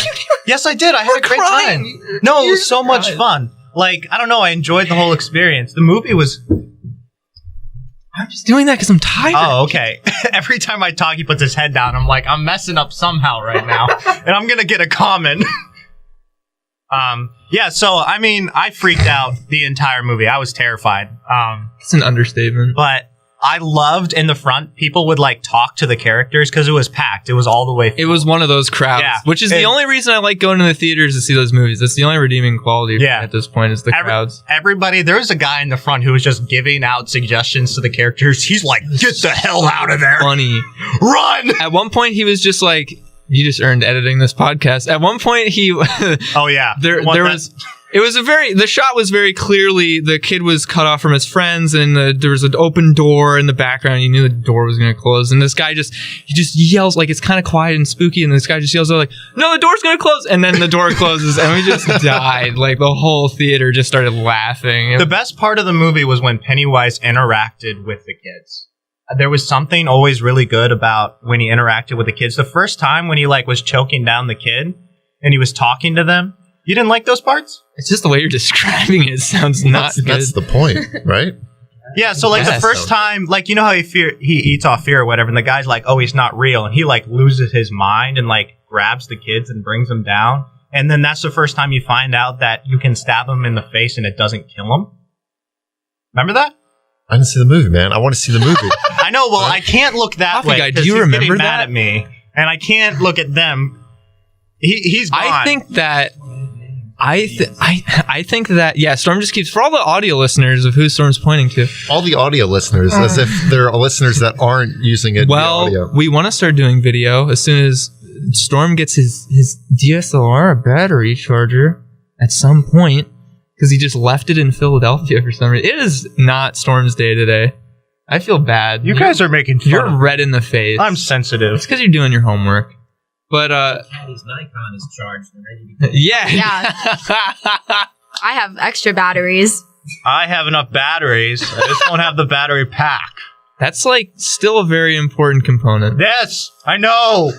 Yes, I did. I had a great time. No, it was so much fun. Like, I don't know. I enjoyed the whole experience. The movie was... I'm just doing that because I'm tired. Oh, okay. Every time I talk, he puts his head down. I'm like, I'm messing up somehow right now. And I'm going to get a comment. Yeah, so, I mean, I freaked out the entire movie. I was terrified. It's an understatement. But I loved in the front, people would like talk to the characters because it was packed. It was all the way full. It was one of those crowds, which is the only reason I like going to the theaters to see those movies. That's the only redeeming quality at this point is the crowds. Everybody, there was a guy in the front who was just giving out suggestions to the characters. He's like, get the hell out of there. Funny. Run! At one point, he was just like, you just earned editing this podcast. At one point, he... Oh, yeah. There was... It was the shot was very clearly, the kid was cut off from his friends and there was an open door in the background. You knew the door was going to close. And this guy he just yells, like, it's kind of quiet and spooky. And this guy just yells, like, no, the door's going to close. And then the door closes and we just died. Like, the whole theater just started laughing. The best part of the movie was when Pennywise interacted with the kids. There was something always really good about when he interacted with the kids. The first time when he, like, was choking down the kid and he was talking to them. You didn't like those parts? It's just the way you're describing it sounds not good. That's the point, right? Yeah, so like the first time, like, you know how he eats off fear or whatever, and the guy's like, oh, he's not real, and he like loses his mind and like grabs the kids and brings them down. And then that's the first time you find out that you can stab him in the face and it doesn't kill him. Remember that? I didn't see the movie, man. I want to see the movie. I know, well, I can't look that way. Guy, do you remember getting that? Mad at me, and I can't look at them. He's gone. I think that... I think that, Storm just keeps, for all the audio listeners of who Storm's pointing to. All the audio listeners, as if there are listeners that aren't using it. Well, we want to start doing video as soon as Storm gets his DSLR battery charger at some point, because he just left it in Philadelphia for some reason. It is not Storm's day today. I feel bad. You guys are making fun. You're red in the face. I'm sensitive. It's because you're doing your homework. But his Nikon is charged and ready to go. Yeah. I have extra batteries. I have enough batteries. I just don't have the battery pack. That's like still a very important component. Yes, I know.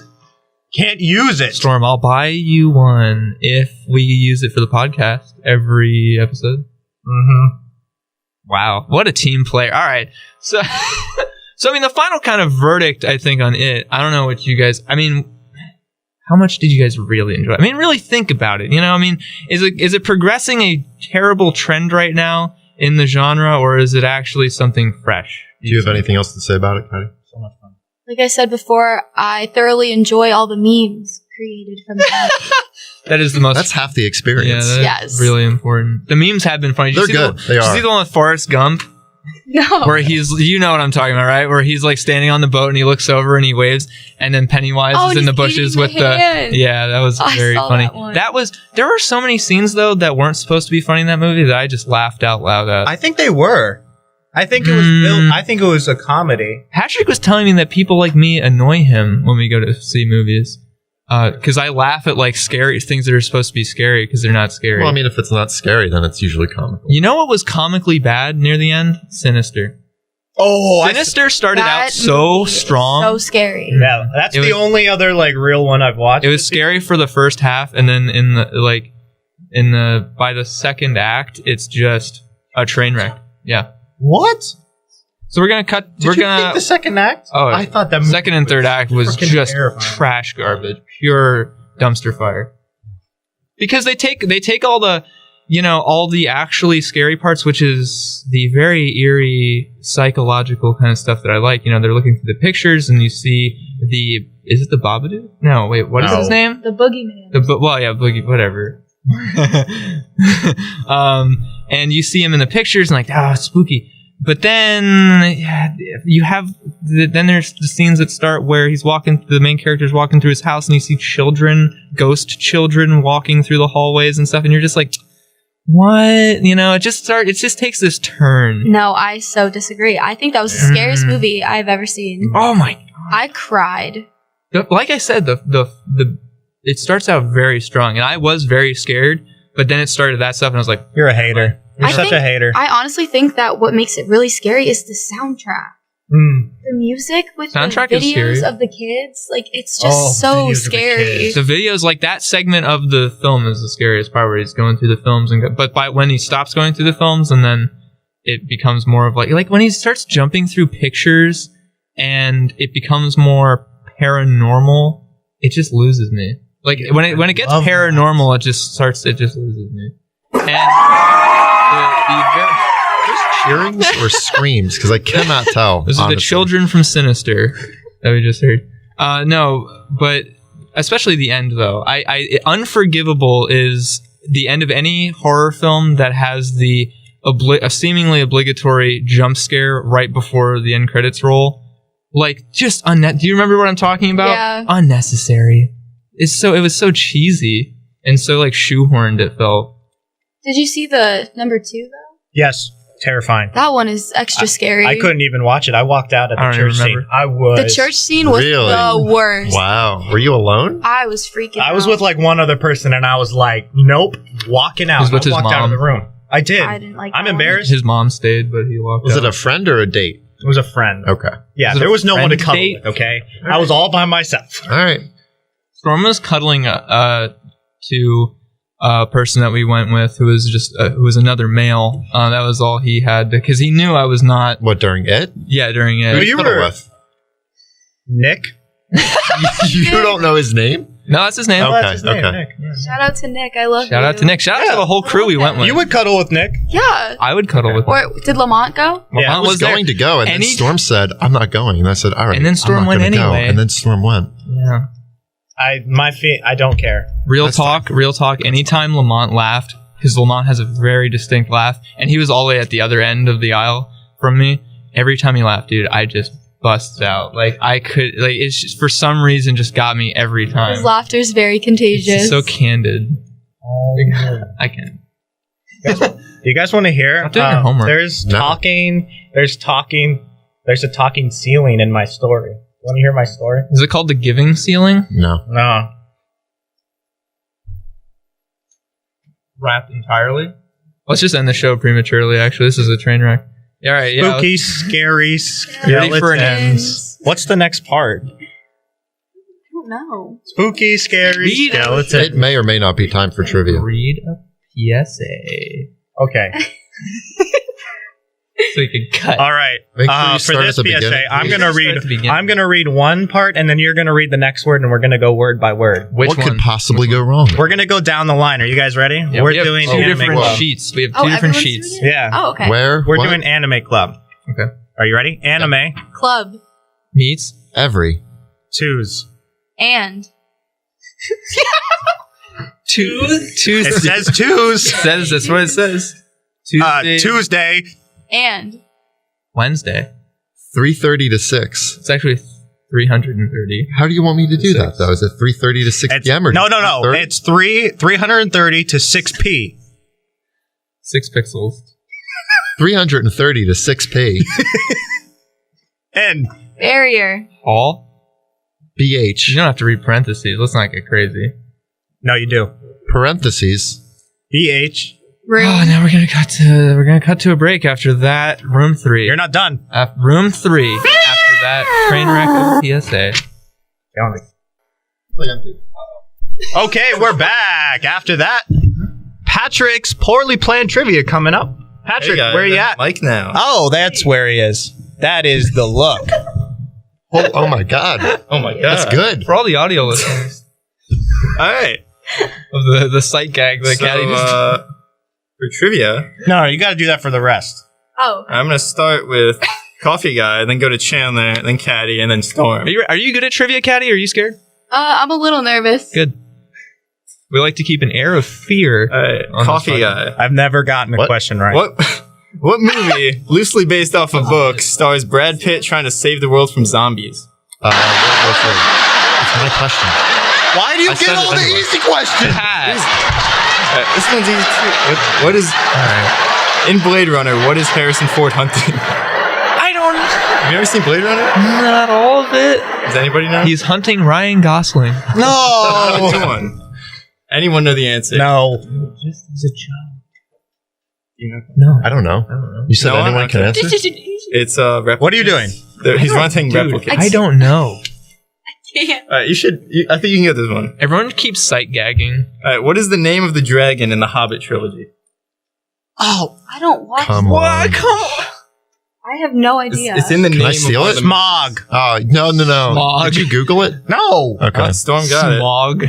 Can't use it. Storm, I'll buy you one if we use it for the podcast every episode. Mm-hmm. Wow, what a team player. All right. So I mean, the final kind of verdict, I think, on it, I don't know what you guys, I mean, how much did you guys really enjoy? I mean, really think about it. You know, I mean, is it progressing a terrible trend right now in the genre, or is it actually something fresh? Do you have anything else to say about it, Kaddy? So much fun. Like I said before, I thoroughly enjoy all the memes created from it. That is the most. That's half the experience. Yeah, that's really important. The memes have been funny. They're good. They are. Did you see the one with Forrest Gump? No. Where he's, you know what I'm talking about, right? Where he's like standing on the boat and he looks over and he waves, and then Pennywise is in the bushes with the. Yeah, that was very funny. There were so many scenes though that weren't supposed to be funny in that movie that I just laughed out loud at. I think they were. I think it was built. I think it was a comedy. Patrick was telling me that people like me annoy him when we go to see movies. Because I laugh at like scary things that are supposed to be scary because they're not scary. Well, I mean, if it's not scary, then it's usually comical. You know what was comically bad near the end? Sinister. Oh, Sinister started out so strong. So scary. Yeah, that's the only other like real one I've watched. It was scary for the first half, and then by the second act, it's just a train wreck. Yeah. What? So we're gonna cut. Did you think the second act? Oh, I thought that second and third act was just terrifying. Trash garbage, pure dumpster fire. Because they take all the, all the actually scary parts, which is the very eerie psychological kind of stuff that I like. They're looking through the pictures and you see is it the Babadook? No, wait, what is his name? The Boogeyman. Boogie, whatever. And you see him in the pictures and like, spooky. But then you have then there's the scenes that start where the main character's walking through his house and you see ghost children walking through the hallways and stuff, and you're just like, what? You know, it just takes this turn. No, I so disagree. I think that was the scariest movie I've ever seen. Oh my God. I cried. Like I said, it starts out very strong, and I was very scared, but then it started that stuff, and I was like, You're a hater. You're such a hater. I honestly think that what makes it really scary is the soundtrack. The music with Soundtrack the is scary. videos of the kids, like it's just so scary. the videos, like that segment of the film is the scariest part where he's going through the films, but when he stops going through the films, and then it becomes more of like when he starts jumping through pictures, and it becomes more paranormal, it just loses me. Like when it gets paranormal, it just loses me. And Cheerings or screams? Because I cannot tell. This is the children from Sinister that we just heard. No, but especially the end, though. Unforgivable is the end of any horror film that has a seemingly obligatory jump scare right before the end credits roll. Like, just do you remember what I'm talking about? Yeah. Unnecessary. It was so cheesy and so like shoehorned. It felt. Did you see the number 2 though? Yes. Terrifying. That one is extra scary. I couldn't even watch it. I walked out at the church scene. The church scene was the worst. Wow. Were you alone? I was freaking out. I was with like one other person, and I was like, nope, walking out. He was with his walked out of mom. the room. I did. I didn't like I'm that one. embarrassed. His mom stayed, but he walked out. Was it a friend or a date? It was a friend. Okay. Yeah, Was it there a was no one to friend cuddle date? with, okay? I was all by myself. All right. Storm was cuddling to a person that we went with who was another male. That was all he had because he knew I was not. What, during it? Yeah, during Who it. did you cuddle with? Nick? You don't know his name? No, that's his name. Okay, That's his name, okay. Nick. Yeah. Shout out to Nick. I love you. Shout out to Nick. Shout out to the whole crew we went with. You would cuddle with Nick? Yeah. I would cuddle with. Or did Lamont go? Yeah, I was there. going to go, and then Any- Storm said, I'm not going. And I said, all right. And then Storm I'm not went gonna go. anyway. And then Storm went. Yeah. I don't care. Real talk. Anytime Lamont laughed, because Lamont has a very distinct laugh, and he was all the way at the other end of the aisle from me. Every time he laughed, dude, I just busted out. Like I could, like it's just for some reason just got me every time. His laughter is very It's contagious. just so candid. I can. You guys want to hear? Stop doing your homework. There's No. a talking ceiling in my story. Want to hear my story? Is it called the giving ceiling? No. No. Wrapped entirely. Let's just end the show prematurely. Actually, this is a train wreck. Yeah, all right. Yeah. Spooky, scary Ready for an skeletons. What's the next part? I don't know. Spooky, scary Read- It skeleton. may or may not be time for trivia. Read a PSA Okay. so you can cut. All right. Make sure you For start this at the PSA, beginning. I'm Start gonna at read. the beginning. I'm gonna read one part, and then you're gonna read the next word, and we're gonna go word by word. Which What one? could possibly go wrong? We're gonna go down the line. Are you guys ready? Yeah, we're we have doing two anime different club. sheets. We have Oh, two different everyone's sheets. doing it? Yeah. Oh, okay. Where? We're what? doing anime club. Okay. Are you ready? Anime Club. Meets. Every. twos. And. Tuesday. It says twos. says that's what it says. Tuesday. Tuesday. And. Wednesday. 3:30 to 6. It's actually 330. How do you want me to do that, though? Is it 3:30 to 6 It's- p.m. or no. 3:30? It's 330 to 6p. 6 pixels. 330 to 6p. And Barrier. All. You BH. don't have to read parentheses. Let's not get crazy. no, you do. Parentheses. BH. Room. Oh, now we're gonna cut to a break after that. Room 3. You're not done. Room 3. After that train wreck of PSA. Okay, we're back. After that, Patrick's poorly planned trivia coming up. Patrick, where are you at? Mike now. Oh, that's where he is. That is the look. Oh my God. Oh my god. That's good. For all the audio listeners All right. of the sight gag that So, Caddy just. for trivia, No, you got to do that for the rest. Oh. I'm gonna start with Coffee Guy, then go to Chandler, then Caddy, and then Storm. Are you good at trivia, Caddy? Are you scared? I'm a little nervous. Good. We like to keep an air of fear. All right, On Coffee this Guy. I've never gotten a What? question right. What movie, loosely based off a book, stars Brad Pitt trying to save the world from zombies? What was it? It's my question. Why do you I get said all it the anyway. easy questions? Pat. This one's easy too. What is in Blade Runner? What is Harrison Ford hunting? I don't. Have you ever seen Blade Runner? Not all of it. Does anybody know? He's hunting Ryan Gosling. Not a new one. Anyone know the answer? No. Just as a child. You know? No. I don't know. You said No one? anyone can Okay. answer? It's replicants. What are you doing? He's hunting Dude, replicants. I don't know. Can't. All right, I think you can get this one. Everyone keeps sight gagging. All right, what is the name of the dragon in the Hobbit trilogy? Oh, I don't watch. Come What? on. Come on. I have no idea. It's in the Can name. I steal of it? one of Smog. Oh, no. Smog. Did you Google it? No. Okay. the- Storm got Smog.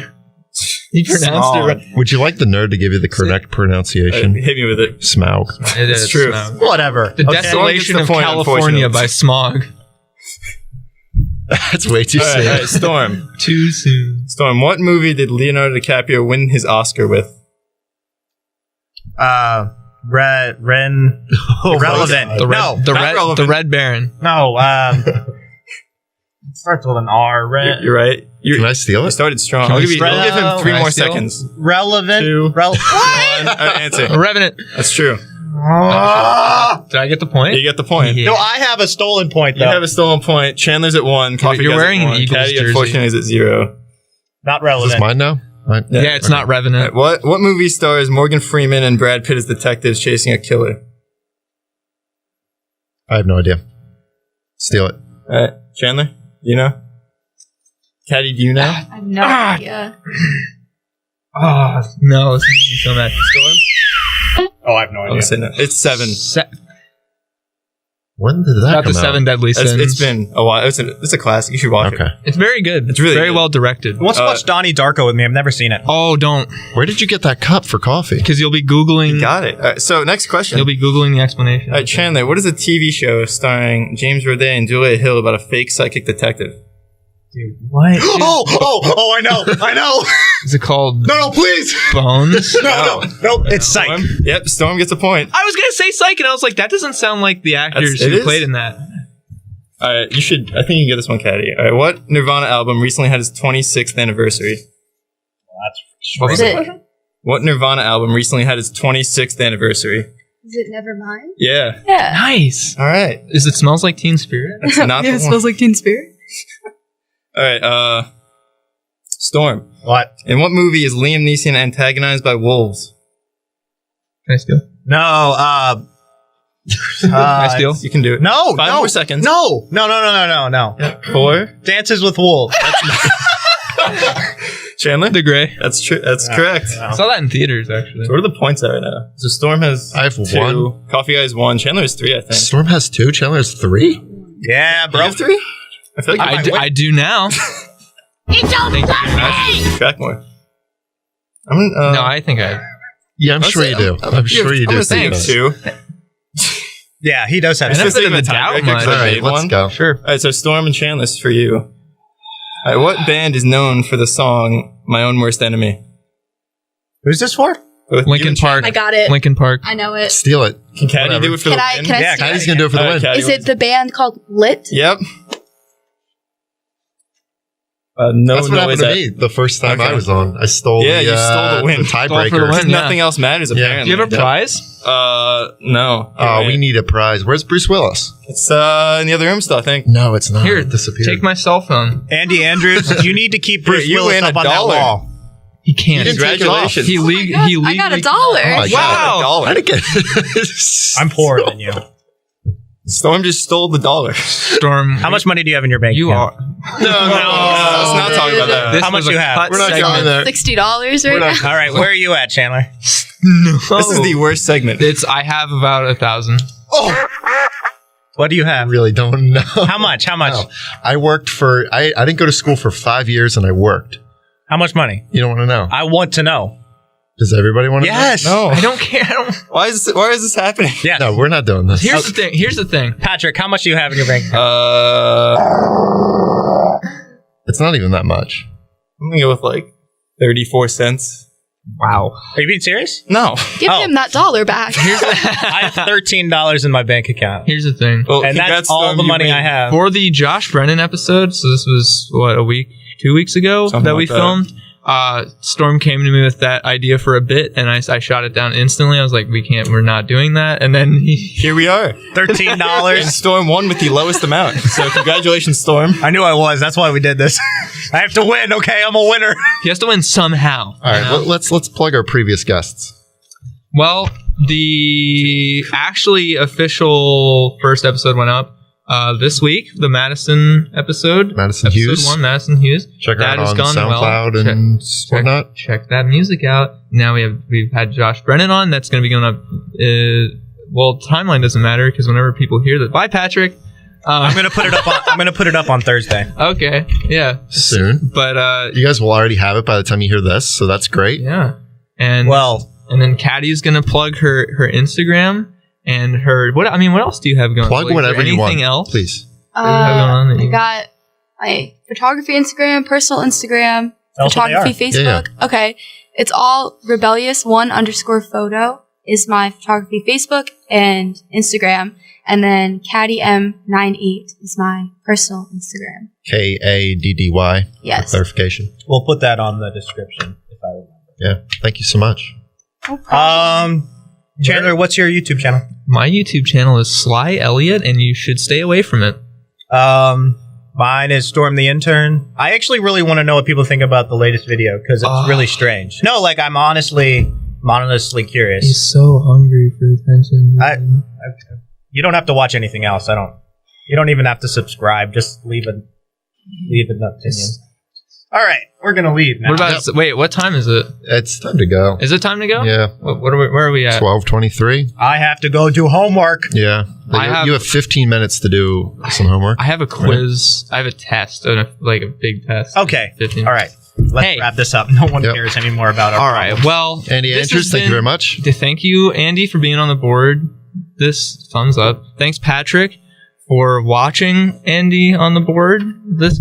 He pronounced Smog. it right. Would you like the nerd to give you the correct it. pronunciation? Hit me with it. Smaug. It It's is true. Smog. Whatever. The Okay. Desolation Gets of the point, California unfortunately. by Smog. That's way too All soon. right, Storm. Too soon. Storm, what movie did Leonardo DiCaprio win his Oscar with? Ren. Oh, Irrelevant. The red, No, the not red, relevant. the Red Baron. No. It starts with an R. You're right. Can I steal You it? started strong. Can I'll I give you. steal I'll give it? him 3 Can I more steal? seconds. Relevant. Two. What? Answer. A Revenant. That's true. Did I get the point? You get the point. Yeah. No, I have a stolen point You though. have a stolen point. Chandler's at 1. Coffee You're Guy's wearing at an 1. Eagles Caddy, jersey. unfortunately, is at 0. Not Is this relevant. mine now? Yeah, it's not Revenant. All right, what movie stars Morgan Freeman and Brad Pitt as detectives chasing a killer? I have no idea. Steal it. All right, Chandler, you know? Caddy, do you know? I have no idea. Oh, no, this makes me so mad. Oh, I have no I'll idea. say no. It's 7. When did that Not come the out? 7 Deadly Sins. It's been a while. It's a classic. You should watch Okay. it. It's very good. It's really very good. well directed. Who wants to watch Donnie Darko with me? I've never seen it. Oh, don't, Where did you get that cup for coffee? because you'll be googling. Got it. All right, so next question. You'll be googling the explanation. All right, Chandler, what is a TV show starring James Roday and Julia Hill about a fake psychic detective? Dude, what? Oh, I know. Is it called No, please. Bones? No. It's Psych. Storm? Yep, Storm gets a point. I was gonna say Psych, and I was like, that doesn't sound like the actors It who is? played in that. All right, I think you can get this one, Caddy. All right, what Nirvana album recently had its 26th anniversary? What was Is it? it? What Nirvana album recently had its 26th anniversary? Is it Nevermind? Yeah. Yeah. Nice. All right. Is it Smells Like Teen Spirit? That's not the one. like Teen Spirit. All right, Storm. What? In what movie is Liam Neeson antagonized by wolves? Can I steal? No. Can I steal? You can do it. No. 5 no. more seconds. No. 4. Dances with Wolves. Chandler? The Gray. That's true. That's correct. I saw that in theaters, actually. So what are the points at right now? So Storm has I have 2. 1. Coffee Guy has 1. Chandler has 3, I think. Storm has 2. Chandler has 3. Yeah, You bro. have 3? I feel like I do now. You don't Thank you. I should track more. No, I think I. Yeah, I'm sure you do. I'm sure you I'm do. gonna say Steve. 2. Yeah, he does have. And It's that's just been even a a doubt tiebreaker, much. 'cause All I right, made let's one. go. Sure. All right, so Storm and Chandler, this is for you. All right, what band is known for the song "My Own Worst Enemy"? Who's this for? Both you Linkin and Park. I got it. Linkin Park. I know it. Steal it. Can Caddy Whatever. do it for Can the I? win? Can I? Yeah, steal Caddy's it? going to do it for the All right, win. Caddy Is it the band called Lit? Yep. No That's what happened noise to me the first time Okay. I was on. I stole Yeah, the, you stole the win. Stole for the tiebreaker. win. Yeah. Nothing else matters, Yeah. apparently. Do you have a prize? No. Oh, we need a prize. Where's Bruce Willis? It's in the other room still, I think. No, it's not. Here, It disappeared. take my cell phone. Andy Andrews. You need to keep Bruce You Willis win up $1. on that wall. He can't. You didn't take it off. Congratulations. He Oh legally. my God, I got $1. Oh my Wow. God. I didn't get I'm poorer than you. Storm just stole the $1. Storm. How much money do you have in your bank You account? are. No, let's not talk about that. This How much was a you have? cut We're not segment. going there. $60 right now. All right, where are you at, Chandler? No. This is the worst segment. I have about 1,000. What do you I have? really don't know. How much? How much? No. I worked for, I didn't go to school for 5 years and I worked. How much money? You don't want to know. I want to know. Does everybody want to Yes. No. I don't care. Why is this happening? Yes. know? No, we're not doing this. Here's the thing. Here's the thing. Patrick, how much do you have in your bank account? It's not even that much. I'm gonna go with like 34 cents. Wow. Are you being serious? No. Give Oh. him that $1 back. I have $13 in my bank account. Here's the thing. Well, And that's congrats, all Storm, the you money win. I have. For the Josh Brennan episode, so this was, what, a week, 2 weeks ago Something that like we that. filmed, Storm came to me with that idea for a bit, and I shot it down instantly. I was like, we're not doing that. And then Here we are. $13. And Storm won with the lowest amount. So congratulations, Storm. I knew I was. That's why we did this. I have to win. Okay, I'm a winner. he has to win somehow. All right, let's plug our previous guests. Well, the actually official first episode went up this week. The Madison episode. Madison episode Hughes. 1, Madison Hughes. Check her That out has on gone SoundCloud well. and whatnot. Check that music out. Now we've had Josh Brennan on. That's going to be going up. Well, timeline doesn't matter because whenever people hear that, bye Patrick. I'm gonna put it up on Thursday. Okay, yeah, Soon. but You guys will already have it by the time you hear this, so that's great. yeah, and then Kaddy's gonna plug her Instagram and her what else do you have going? Plug Like, whatever you want, anything else? please. What do you have going on that I you- got my photography Instagram, personal Instagram, Tell us what they photography are. Facebook. Okay. It's all rebellious1_photo is my photography Facebook and Instagram. And then CaddyM98 is my personal Instagram. KADDY. Yes. For clarification. We'll put that on the description if I remember. Yeah. Thank you so much. No problem. Chandler, what's your YouTube channel? My YouTube channel is Sly Elliott, and you should stay away from it. Mine is Storm the Intern. I actually really want to know what people think about the latest video because it's really strange. No, like I'm honestly curious. He's so hungry for attention. You don't have to watch anything else. You don't even have to subscribe. Just leave an opinion. All right, we're gonna leave now. What about? Wait, what time is it? It's time to go. Is it time to go? Yeah. Where are we at? 12:23. I have to go do homework. Yeah. You have 15 minutes to do some homework. I have a quiz. I have a test, a big test. Okay. 15. All right. Let's wrap this up. No one Yep. cares anymore about our All right. Well, Andy this Andrews, has thank you been- very much. Thank you, Andy, for being on the board. This thumbs up. Thanks, Patrick, for watching Andy on the board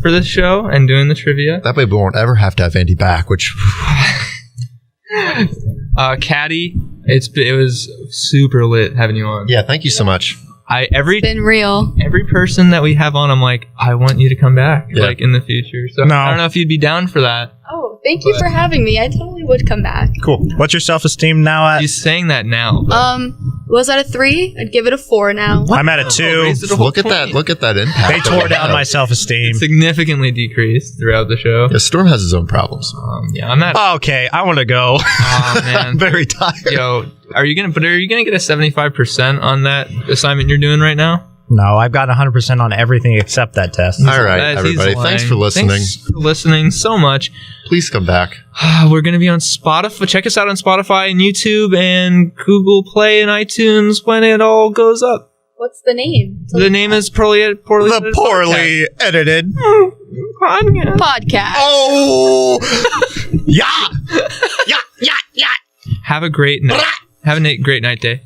for this show and doing the trivia. That way we won't ever have to have Andy back, which... Kaddy, it was super lit having you on. Yeah, thank you so much. Every It's been real. person that we have on, I'm like, I want you to come back, Yeah. like in the future. So No. I don't know if you'd be down for that. Oh, thank you for having me. I totally would come back. Cool. What's your self-esteem now at? He's saying that now. Was that a 3? I'd give it a 4 now. I'm at a 2. Raised it a whole Look at that. point. Look at that impact. They tore down my self-esteem. Significantly decreased throughout the show. Yeah, Storm has his own problems. Yeah, I'm at. Okay, I want to go. Oh man, I'm very tired. yo, are you gonna get a 75% on that assignment you're doing right now? No, I've got 100% on everything except that test. All right, He's everybody. lying. Thanks for listening. Thanks for listening so much. Please come back. We're going to be on Spotify. Check us out on Spotify and YouTube and Google Play and iTunes when it all goes up. What's the name? The name is Poorly The Edited poorly edited. Podcast. Podcast. Oh, yeah. Have a great night. Have a great night day.